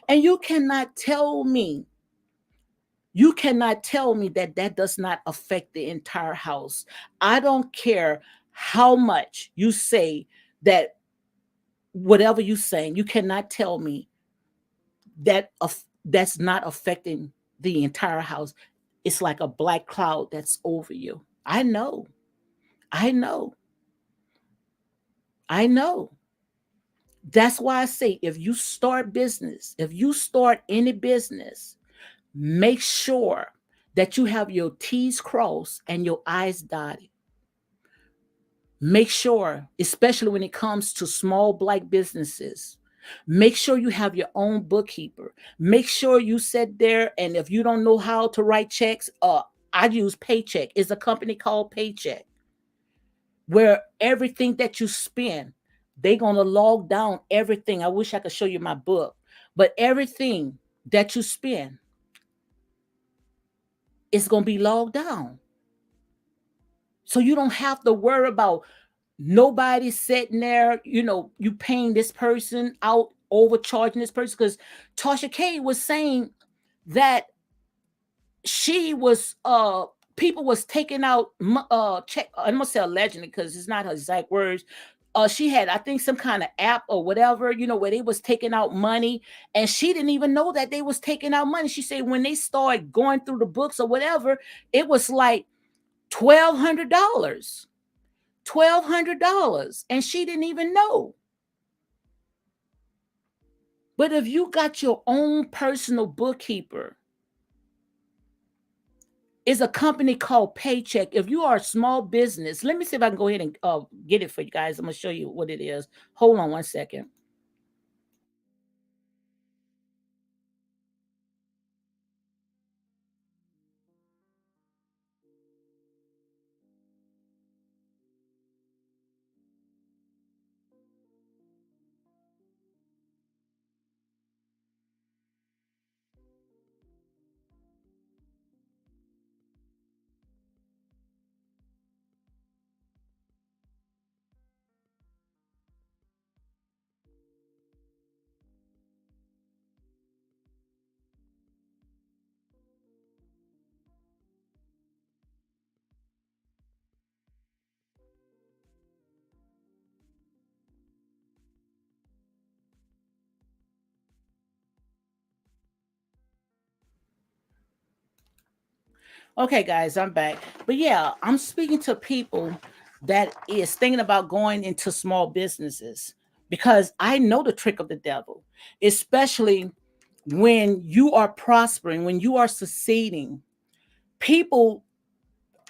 And you cannot tell me that that does not affect the entire house. I don't care how much you say that, whatever you're saying, you cannot tell me that that's not affecting the entire house. It's like a black cloud that's over you. I know. I know. I know. That's why I say, if you start business, if you start any business, make sure that you have your T's crossed and your I's dotted. Make sure, especially when it comes to small black businesses, make sure you have your own bookkeeper. Make sure you sit there, and if you don't know how to write checks, I use Paycheck. It's a company called Paycheck, where everything that you spend, they're gonna log down everything. I wish I could show you my book, but everything that you spend is gonna be logged down. So you don't have to worry about nobody sitting there, you paying this person out, overcharging this person. Because Tasha K was saying that she was people was taking out check. I must say allegedly, because it's not her exact words. She had, I think, some kind of app or whatever, where they was taking out money, and she didn't even know that they was taking out money. She said when they started going through the books or whatever, it was like $1,200. $1,200, and she didn't even know. But if you got your own personal bookkeeper, it's a company called Paycheck. If you are a small business, let me see if I can go ahead and get it for you guys. I'm going to show you what it is. Hold on one second. Okay, guys, I'm back. But yeah, I'm speaking to people that is thinking about going into small businesses because I know the trick of the devil, especially when you are prospering, when you are succeeding. People,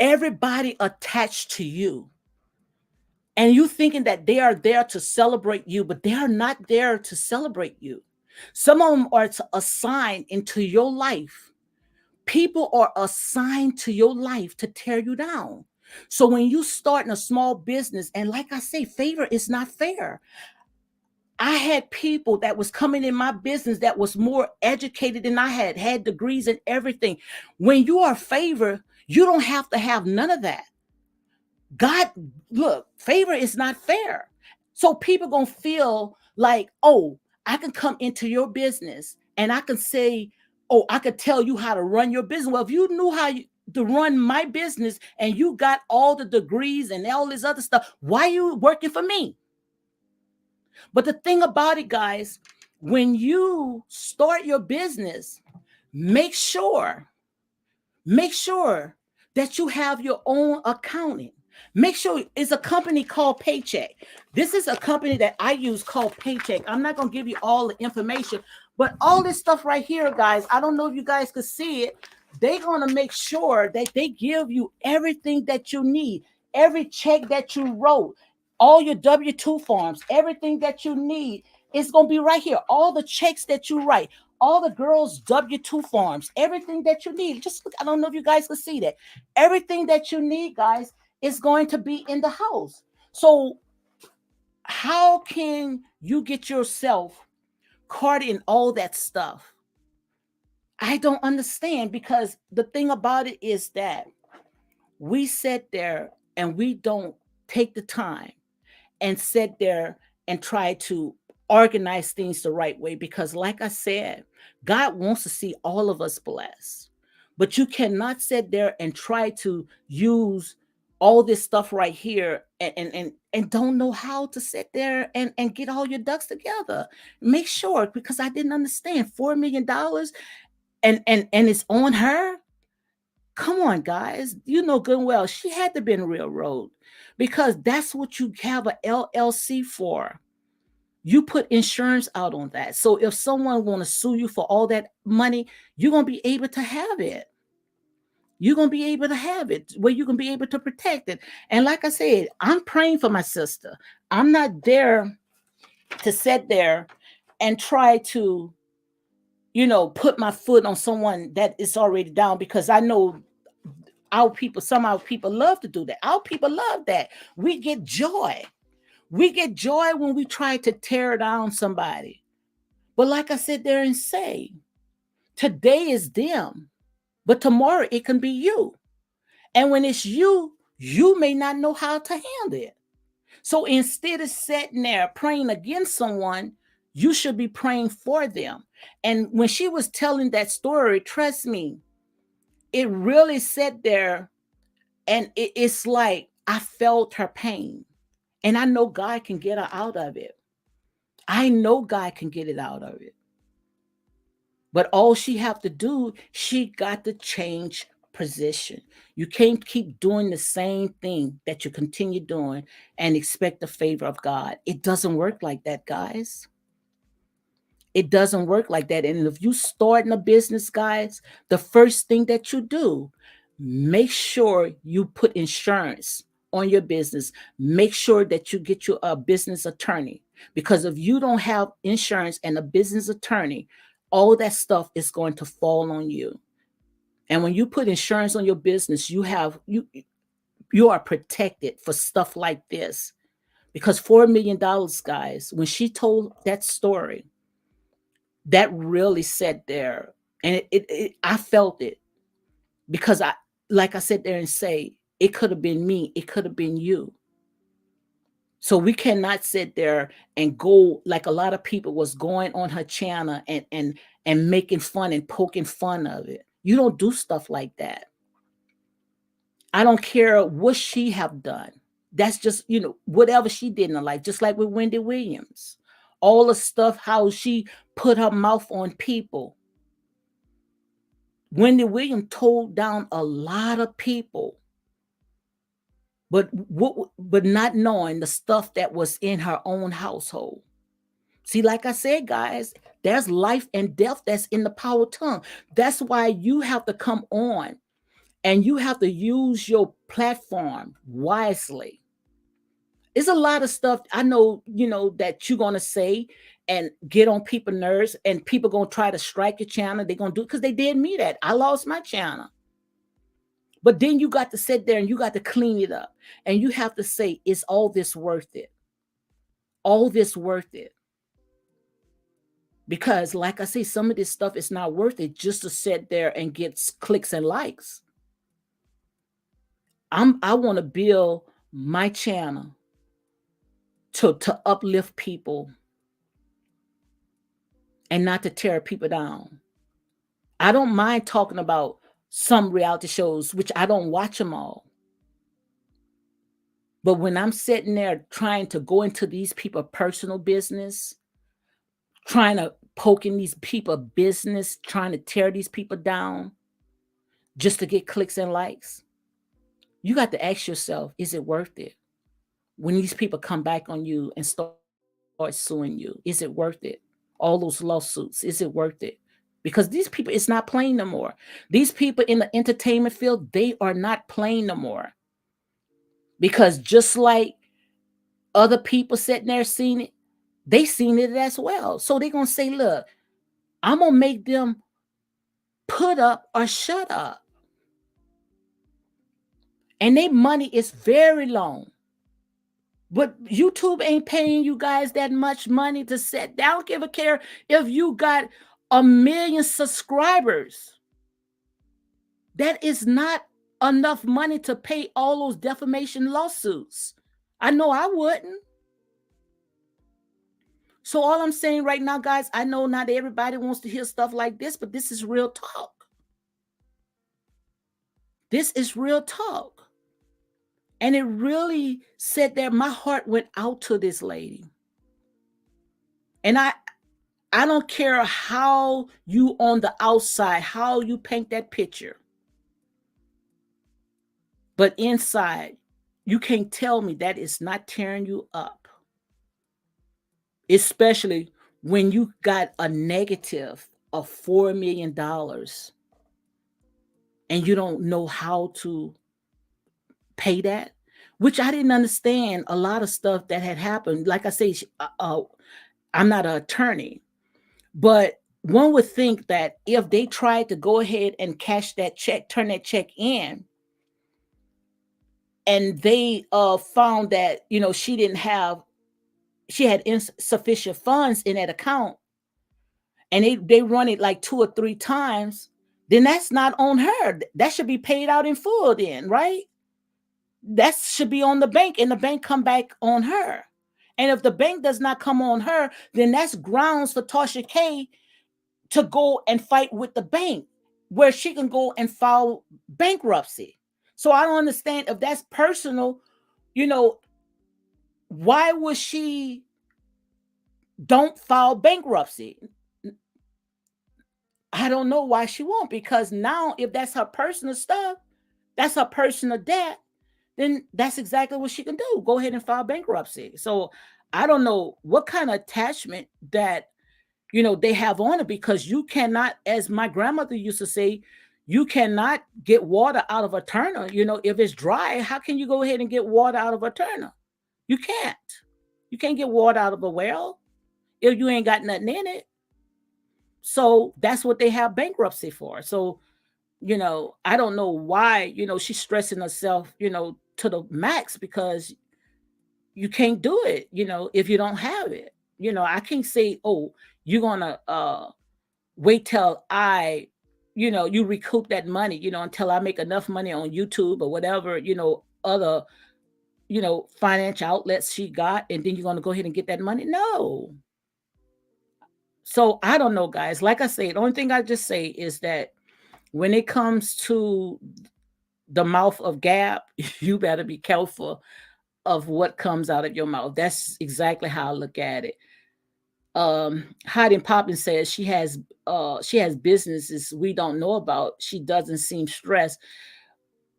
everybody attached to you, and you thinking that they are there to celebrate you, but they are not there to celebrate you. Some of them are assigned into your life. People are assigned to your life to tear you down. So when you start in a small business, and like I say, favor is not fair. I had people that was coming in my business that was more educated than I had degrees and everything. When you are favored, you don't have to have none of that. God, look, favor is not fair. So people gonna feel like, oh, I can come into your business and I can say, oh, I could tell you how to run your business. Well, if you knew to run my business and you got all the degrees and all this other stuff, why are you working for me? But the thing about it, guys, when you start your business, make sure Make sure that you have your own accounting. Make sure it's a company called Paycheck. This is a company that I use called Paycheck. I'm not going to give you all the information, but all this stuff right here, guys, I don't know if you guys could see it. They're going to make sure that they give you everything that you need, every check that you wrote, all your W 2 forms, everything that you need. It's going to be right here. All the checks that you write, all the girls' W 2 forms, everything that you need. Just look, I don't know if you guys can see that. Everything that you need, guys, is going to be in the house. So, how can you get yourself caught in all that stuff? I don't understand because the thing about it is that we sit there and we don't take the time and sit there and try to organize things the right way because like I said, God wants to see all of us blessed. But you cannot sit there and try to use all this stuff right here and don't know how to sit there and get all your ducks together. Make sure, because I didn't understand $4 million and it's on her. Come on, guys. You know good and well she had to be in railroad because that's what you have a LLC for. You put insurance out on that. So if someone want to sue you for all that money, you're gonna be able to have it. You're gonna be able to have it where you can be able to protect it. And like I said, I'm praying for my sister. I'm not there to sit there and try to, put my foot on someone that is already down because I know our people, some of our people love to do that. Our people love that. We get joy. We get joy when we try to tear down somebody. But like I said there and say, today is them, but tomorrow it can be you. And when it's you, you may not know how to handle it. So instead of sitting there praying against someone, you should be praying for them. And when she was telling that story, trust me, it really sat there and it's like I felt her pain. And I know God can get her out of it. I know God can get it out of it. But all she have to do, she got to change position. You can't keep doing the same thing that you continue doing and expect the favor of God. It doesn't work like that, guys. It doesn't work like that. And if you start in a business, guys, the first thing that you do, make sure you put insurance on your business. Make sure that you get you a business attorney. Because if you don't have insurance and a business attorney, all that stuff is going to fall on you. And when you put insurance on your business, you are protected for stuff like this. Because $4 million, guys, when she told that story, that really sat there and I felt it because like I sat there and say it could have been me, it could have been you. So we cannot sit there and go like a lot of people was going on her channel and making fun and poking fun of it. You don't do stuff like that. I don't care what she have done. That's just, whatever she did in her life, just like with Wendy Williams, all the stuff how she put her mouth on people. Wendy Williams told down a lot of people, but not knowing the stuff that was in her own household. See, like I said, guys, there's life and death that's in the power of tongue. That's why you have to come on and you have to use your platform wisely. It's a lot of stuff I know, that you're gonna say and get on people's nerves, and people gonna try to strike your channel. They're gonna do it because they did me that. I lost my channel. But then you got to sit there and you got to clean it up. And you have to say, is all this worth it? All this worth it? Because, like I say, some of this stuff is not worth it just to sit there and get clicks and likes. I want to build my channel to uplift people and not to tear people down. I don't mind talking about some reality shows, which I don't watch them all. But when I'm sitting there trying to go into these people's personal business, trying to poke in these people's business, trying to tear these people down just to get clicks and likes, you got to ask yourself, is it worth it? When these people come back on you and start suing you, is it worth it? All those lawsuits, is it worth it? Because these people, it's not playing no more. These people in the entertainment field, they are not playing no more. Because just like other people sitting there seeing it, they seen it as well. So they're going to say, look, I'm going to make them put up or shut up. And their money is very long. But YouTube ain't paying you guys that much money to sit. They don't give a care if you got 1 million subscribers. That is not enough money to pay all those defamation lawsuits. I know I wouldn't. So all I'm saying right now, guys, I know not everybody wants to hear stuff like this, but this is real talk. This is real talk. And it really said that my heart went out to this lady. And I don't care how you on the outside, how you paint that picture. But inside, you can't tell me that it's not tearing you up. Especially when you got a negative of $4 million and you don't know how to pay that, which I didn't understand a lot of stuff that had happened. Like I say, I'm not an attorney, but one would think that if they tried to go ahead and cash that check, turn that check in, and they found that, she had insufficient funds in that account, and they run it like 2 or 3 times, then that's not on her. That should be paid out in full then, right? That should be on the bank, and the bank come back on her. And if the bank does not come on her, then that's grounds for Tasha K to go and fight with the bank, where she can go and file bankruptcy. So I don't understand, if that's personal, why would she don't file bankruptcy? I don't know why she won't, because now if that's her personal stuff, that's her personal debt, then that's exactly what she can do. Go ahead and file bankruptcy. So I don't know what kind of attachment that, they have on it, because you cannot, as my grandmother used to say, you cannot get water out of a turner. If it's dry, how can you go ahead and get water out of a turner? You can't. You can't get water out of a well if you ain't got nothing in it. So that's what they have bankruptcy for. So, I don't know why, she's stressing herself, to the max, because you can't do it, if you don't have it. I can't say, oh, you're gonna wait till you recoup that money, until I make enough money on YouTube or whatever, other, financial outlets she got, and then you're gonna go ahead and get that money. No. So I don't know, guys. Like I say, the only thing I just say is that when it comes to the mouth of Gab, you better be careful of what comes out of your mouth. That's exactly how I look at it. Hiding Poppin says she has businesses we don't know about. She doesn't seem stressed.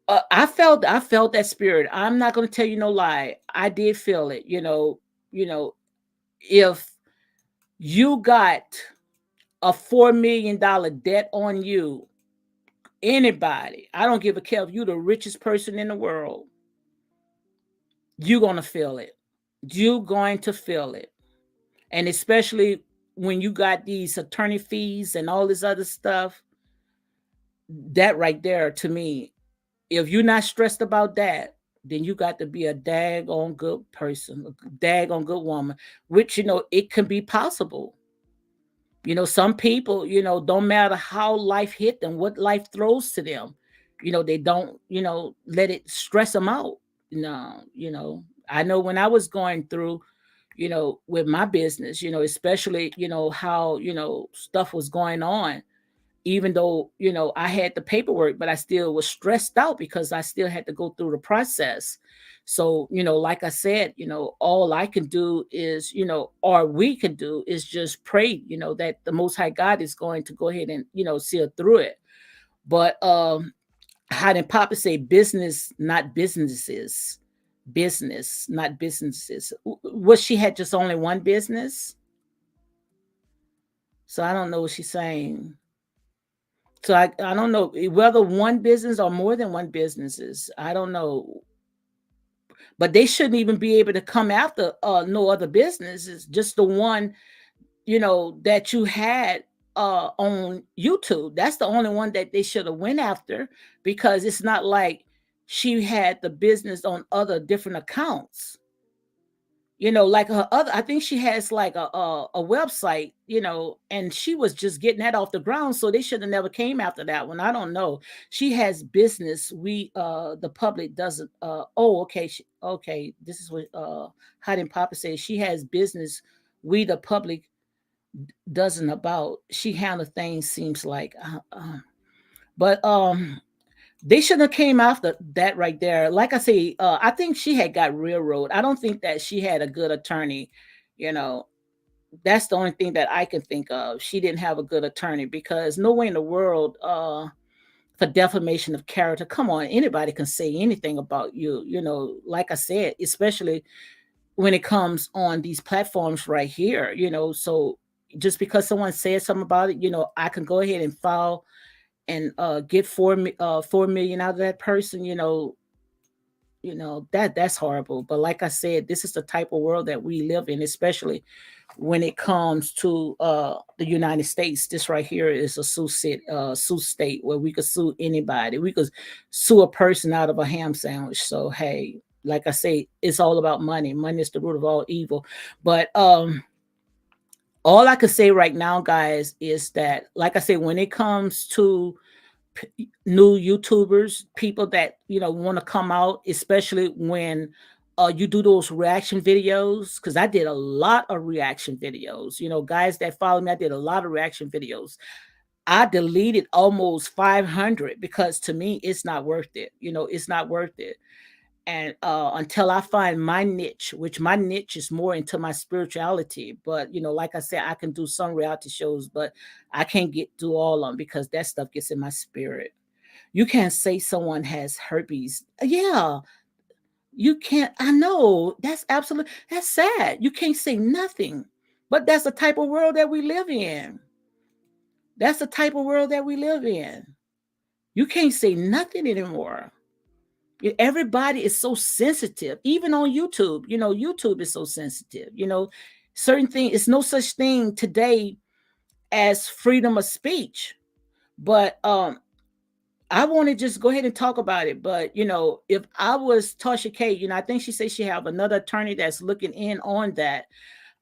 I felt that spirit. I'm not going to tell you no lie. I did feel it. You know, if you got a $4 million debt on you, anybody, I don't give a care if you're the richest person in the world, you're gonna feel it. You're going to feel it. And especially when you got these attorney fees and all this other stuff, that right there to me, if you're not stressed about that, then you got to be a daggone good person, a daggone good woman, which, it can be possible. Some people, don't matter how life hit them, what life throws to them, they don't, let it stress them out. No, I know when I was going through, with my business, especially, how, stuff was going on, even though, I had the paperwork, but I still was stressed out because I still had to go through the process. So, like I said, all I can do is, or we can do is just pray, that the Most High God is going to go ahead and, see her through it. But how did Papa say business, not businesses? Business, not businesses. Was she had just only one business? So I don't know what she's saying. So I don't know whether one business or more than one businesses. I don't know. But they shouldn't even be able to come after no other businesses, just the one, that you had on YouTube. That's the only one that they should have went after, because it's not like she had the business on other different accounts. Like her other, I think she has like a website, and she was just getting that off the ground, so they should have never came after that one. I don't know. She has business. We the public doesn't. Oh, okay, okay. This is what Hiding Papa says. She has business. We the public doesn't about. She handle things seems like, but they shouldn't have came after that right there. Like I say, I think she had got railroad. I don't think that she had a good attorney. You know, that's the only thing that I can think of. She didn't have a good attorney, because no way in the world, for defamation of character. Come on, anybody can say anything about you. Like I said, especially when it comes on these platforms right here. So just because someone says something about it, I can go ahead and file and get 4 million out of that person. That's horrible. But like I said, this is the type of world that we live in, especially when it comes to the United States. This right here is a sue state where we could sue anybody. We could sue a person out of a ham sandwich. So hey, like I say, it's all about money. Money is the root of all evil. But all I could say right now, guys, is that, like I say, when it comes to new YouTubers, people that want to come out, especially when you do those reaction videos. Because I did a lot of reaction videos. Guys that follow me, I did a lot of reaction videos. I deleted almost 500 because to me, it's not worth it. It's not worth it. And until I find my niche, which my niche is more into my spirituality. But like I said, I can do some reality shows, but I can't get do all of them because that stuff gets in my spirit. You can't say someone has herpes. Yeah, you can't. I know that's absolutely, that's sad. You can't say nothing, but that's the type of world that we live in. That's the type of world that we live in. You can't say nothing anymore. Everybody is so sensitive, even on YouTube. YouTube is so sensitive. Certain things. It's no such thing today as freedom of speech. But I want to just go ahead and talk about it. But if I was Tasha K, I think she said she have another attorney that's looking in on that.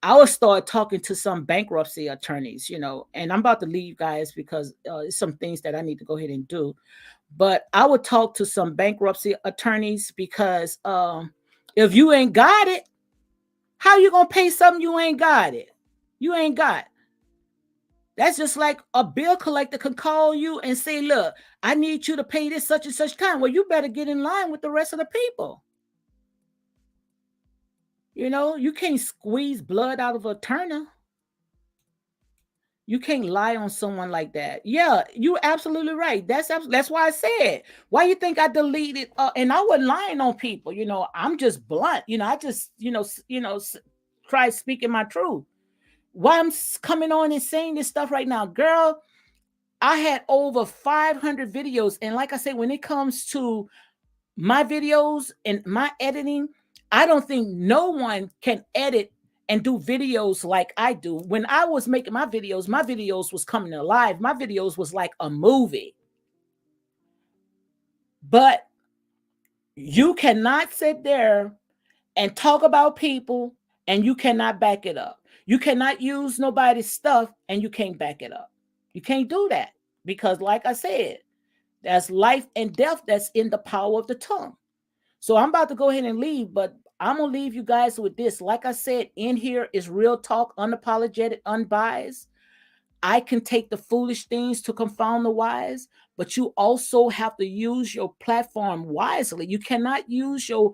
I would start talking to some bankruptcy attorneys, and I'm about to leave, guys, because it's some things that I need to go ahead and do. But I would talk to some bankruptcy attorneys because if you ain't got it, how you gonna pay something you ain't got it? You ain't got. That's just like a bill collector can call you and say, look, I need you to pay this such and such time. Well, you better get in line with the rest of the people. You can't squeeze blood out of a Turner. You can't lie on someone like that. Yeah, you're absolutely right. That's why I said. Why you think I deleted? And I wasn't lying on people. I'm just blunt. I just try speaking my truth. Why I'm coming on and saying this stuff right now, girl? I had over 500 videos, and like I said, when it comes to my videos and my editing, I don't think no one can edit and do videos like I do. When I was making my videos was coming alive. My videos was like a movie. But you cannot sit there and talk about people and you cannot back it up. You cannot use nobody's stuff and you can't back it up. You can't do that because, like I said, that's life and death that's in the power of the tongue. So I'm about to go ahead and leave, but I'm going to leave you guys with this. Like I said, in here is real talk, unapologetic, unbiased. I can take the foolish things to confound the wise, but you also have to use your platform wisely. You cannot use your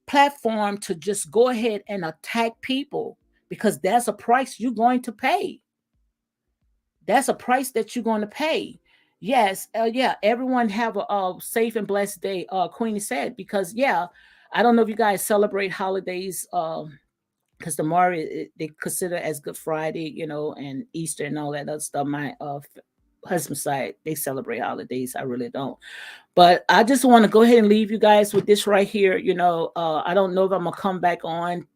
platform to just go ahead and attack people because that's a price you're going to pay. That's a price that you're going to pay. Yes, yeah. Everyone have a safe and blessed day. Queenie said because yeah, I don't know if you guys celebrate holidays. Because tomorrow they consider as Good Friday, and Easter and all that other stuff. My husband's side they celebrate holidays. I really don't. But I just want to go ahead and leave you guys with this right here. I don't know if I'm gonna come back on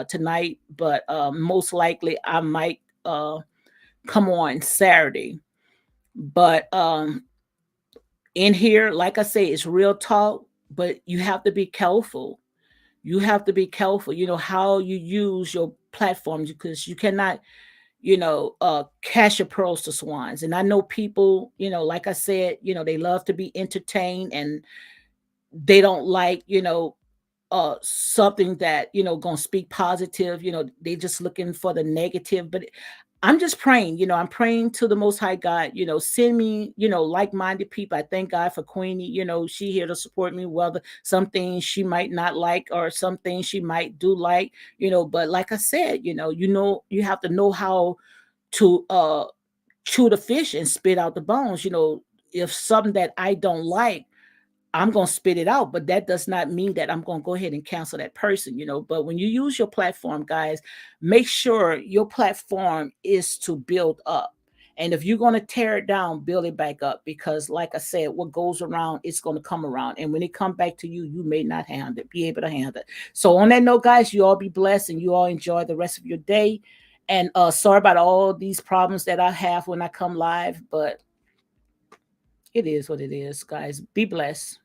tonight, but most likely I might come on Saturday. But in here, like I say, it's real talk, but you have to be careful. You have to be careful, how you use your platforms because you cannot, cash your pearls to swines. And I know people, like I said, they love to be entertained and they don't like, something that gonna speak positive. They just looking for the negative. But I'm just praying, I'm praying to the most high God, send me, like-minded people. I thank God for Queenie, she here to support me, whether some things she might not like or some things she might do like, but like I said, you have to know how to chew the fish and spit out the bones. If something that I don't like, I'm going to spit it out, but that does not mean that I'm going to go ahead and cancel that person, But when you use your platform, guys, make sure your platform is to build up. And if you're going to tear it down, build it back up because, like I said, what goes around, it's going to come around. And when it come back to you, you may not handle it, be able to handle it. So on that note, guys, you all be blessed and you all enjoy the rest of your day. And sorry about all these problems that I have when I come live, but it is what it is, guys. Be blessed.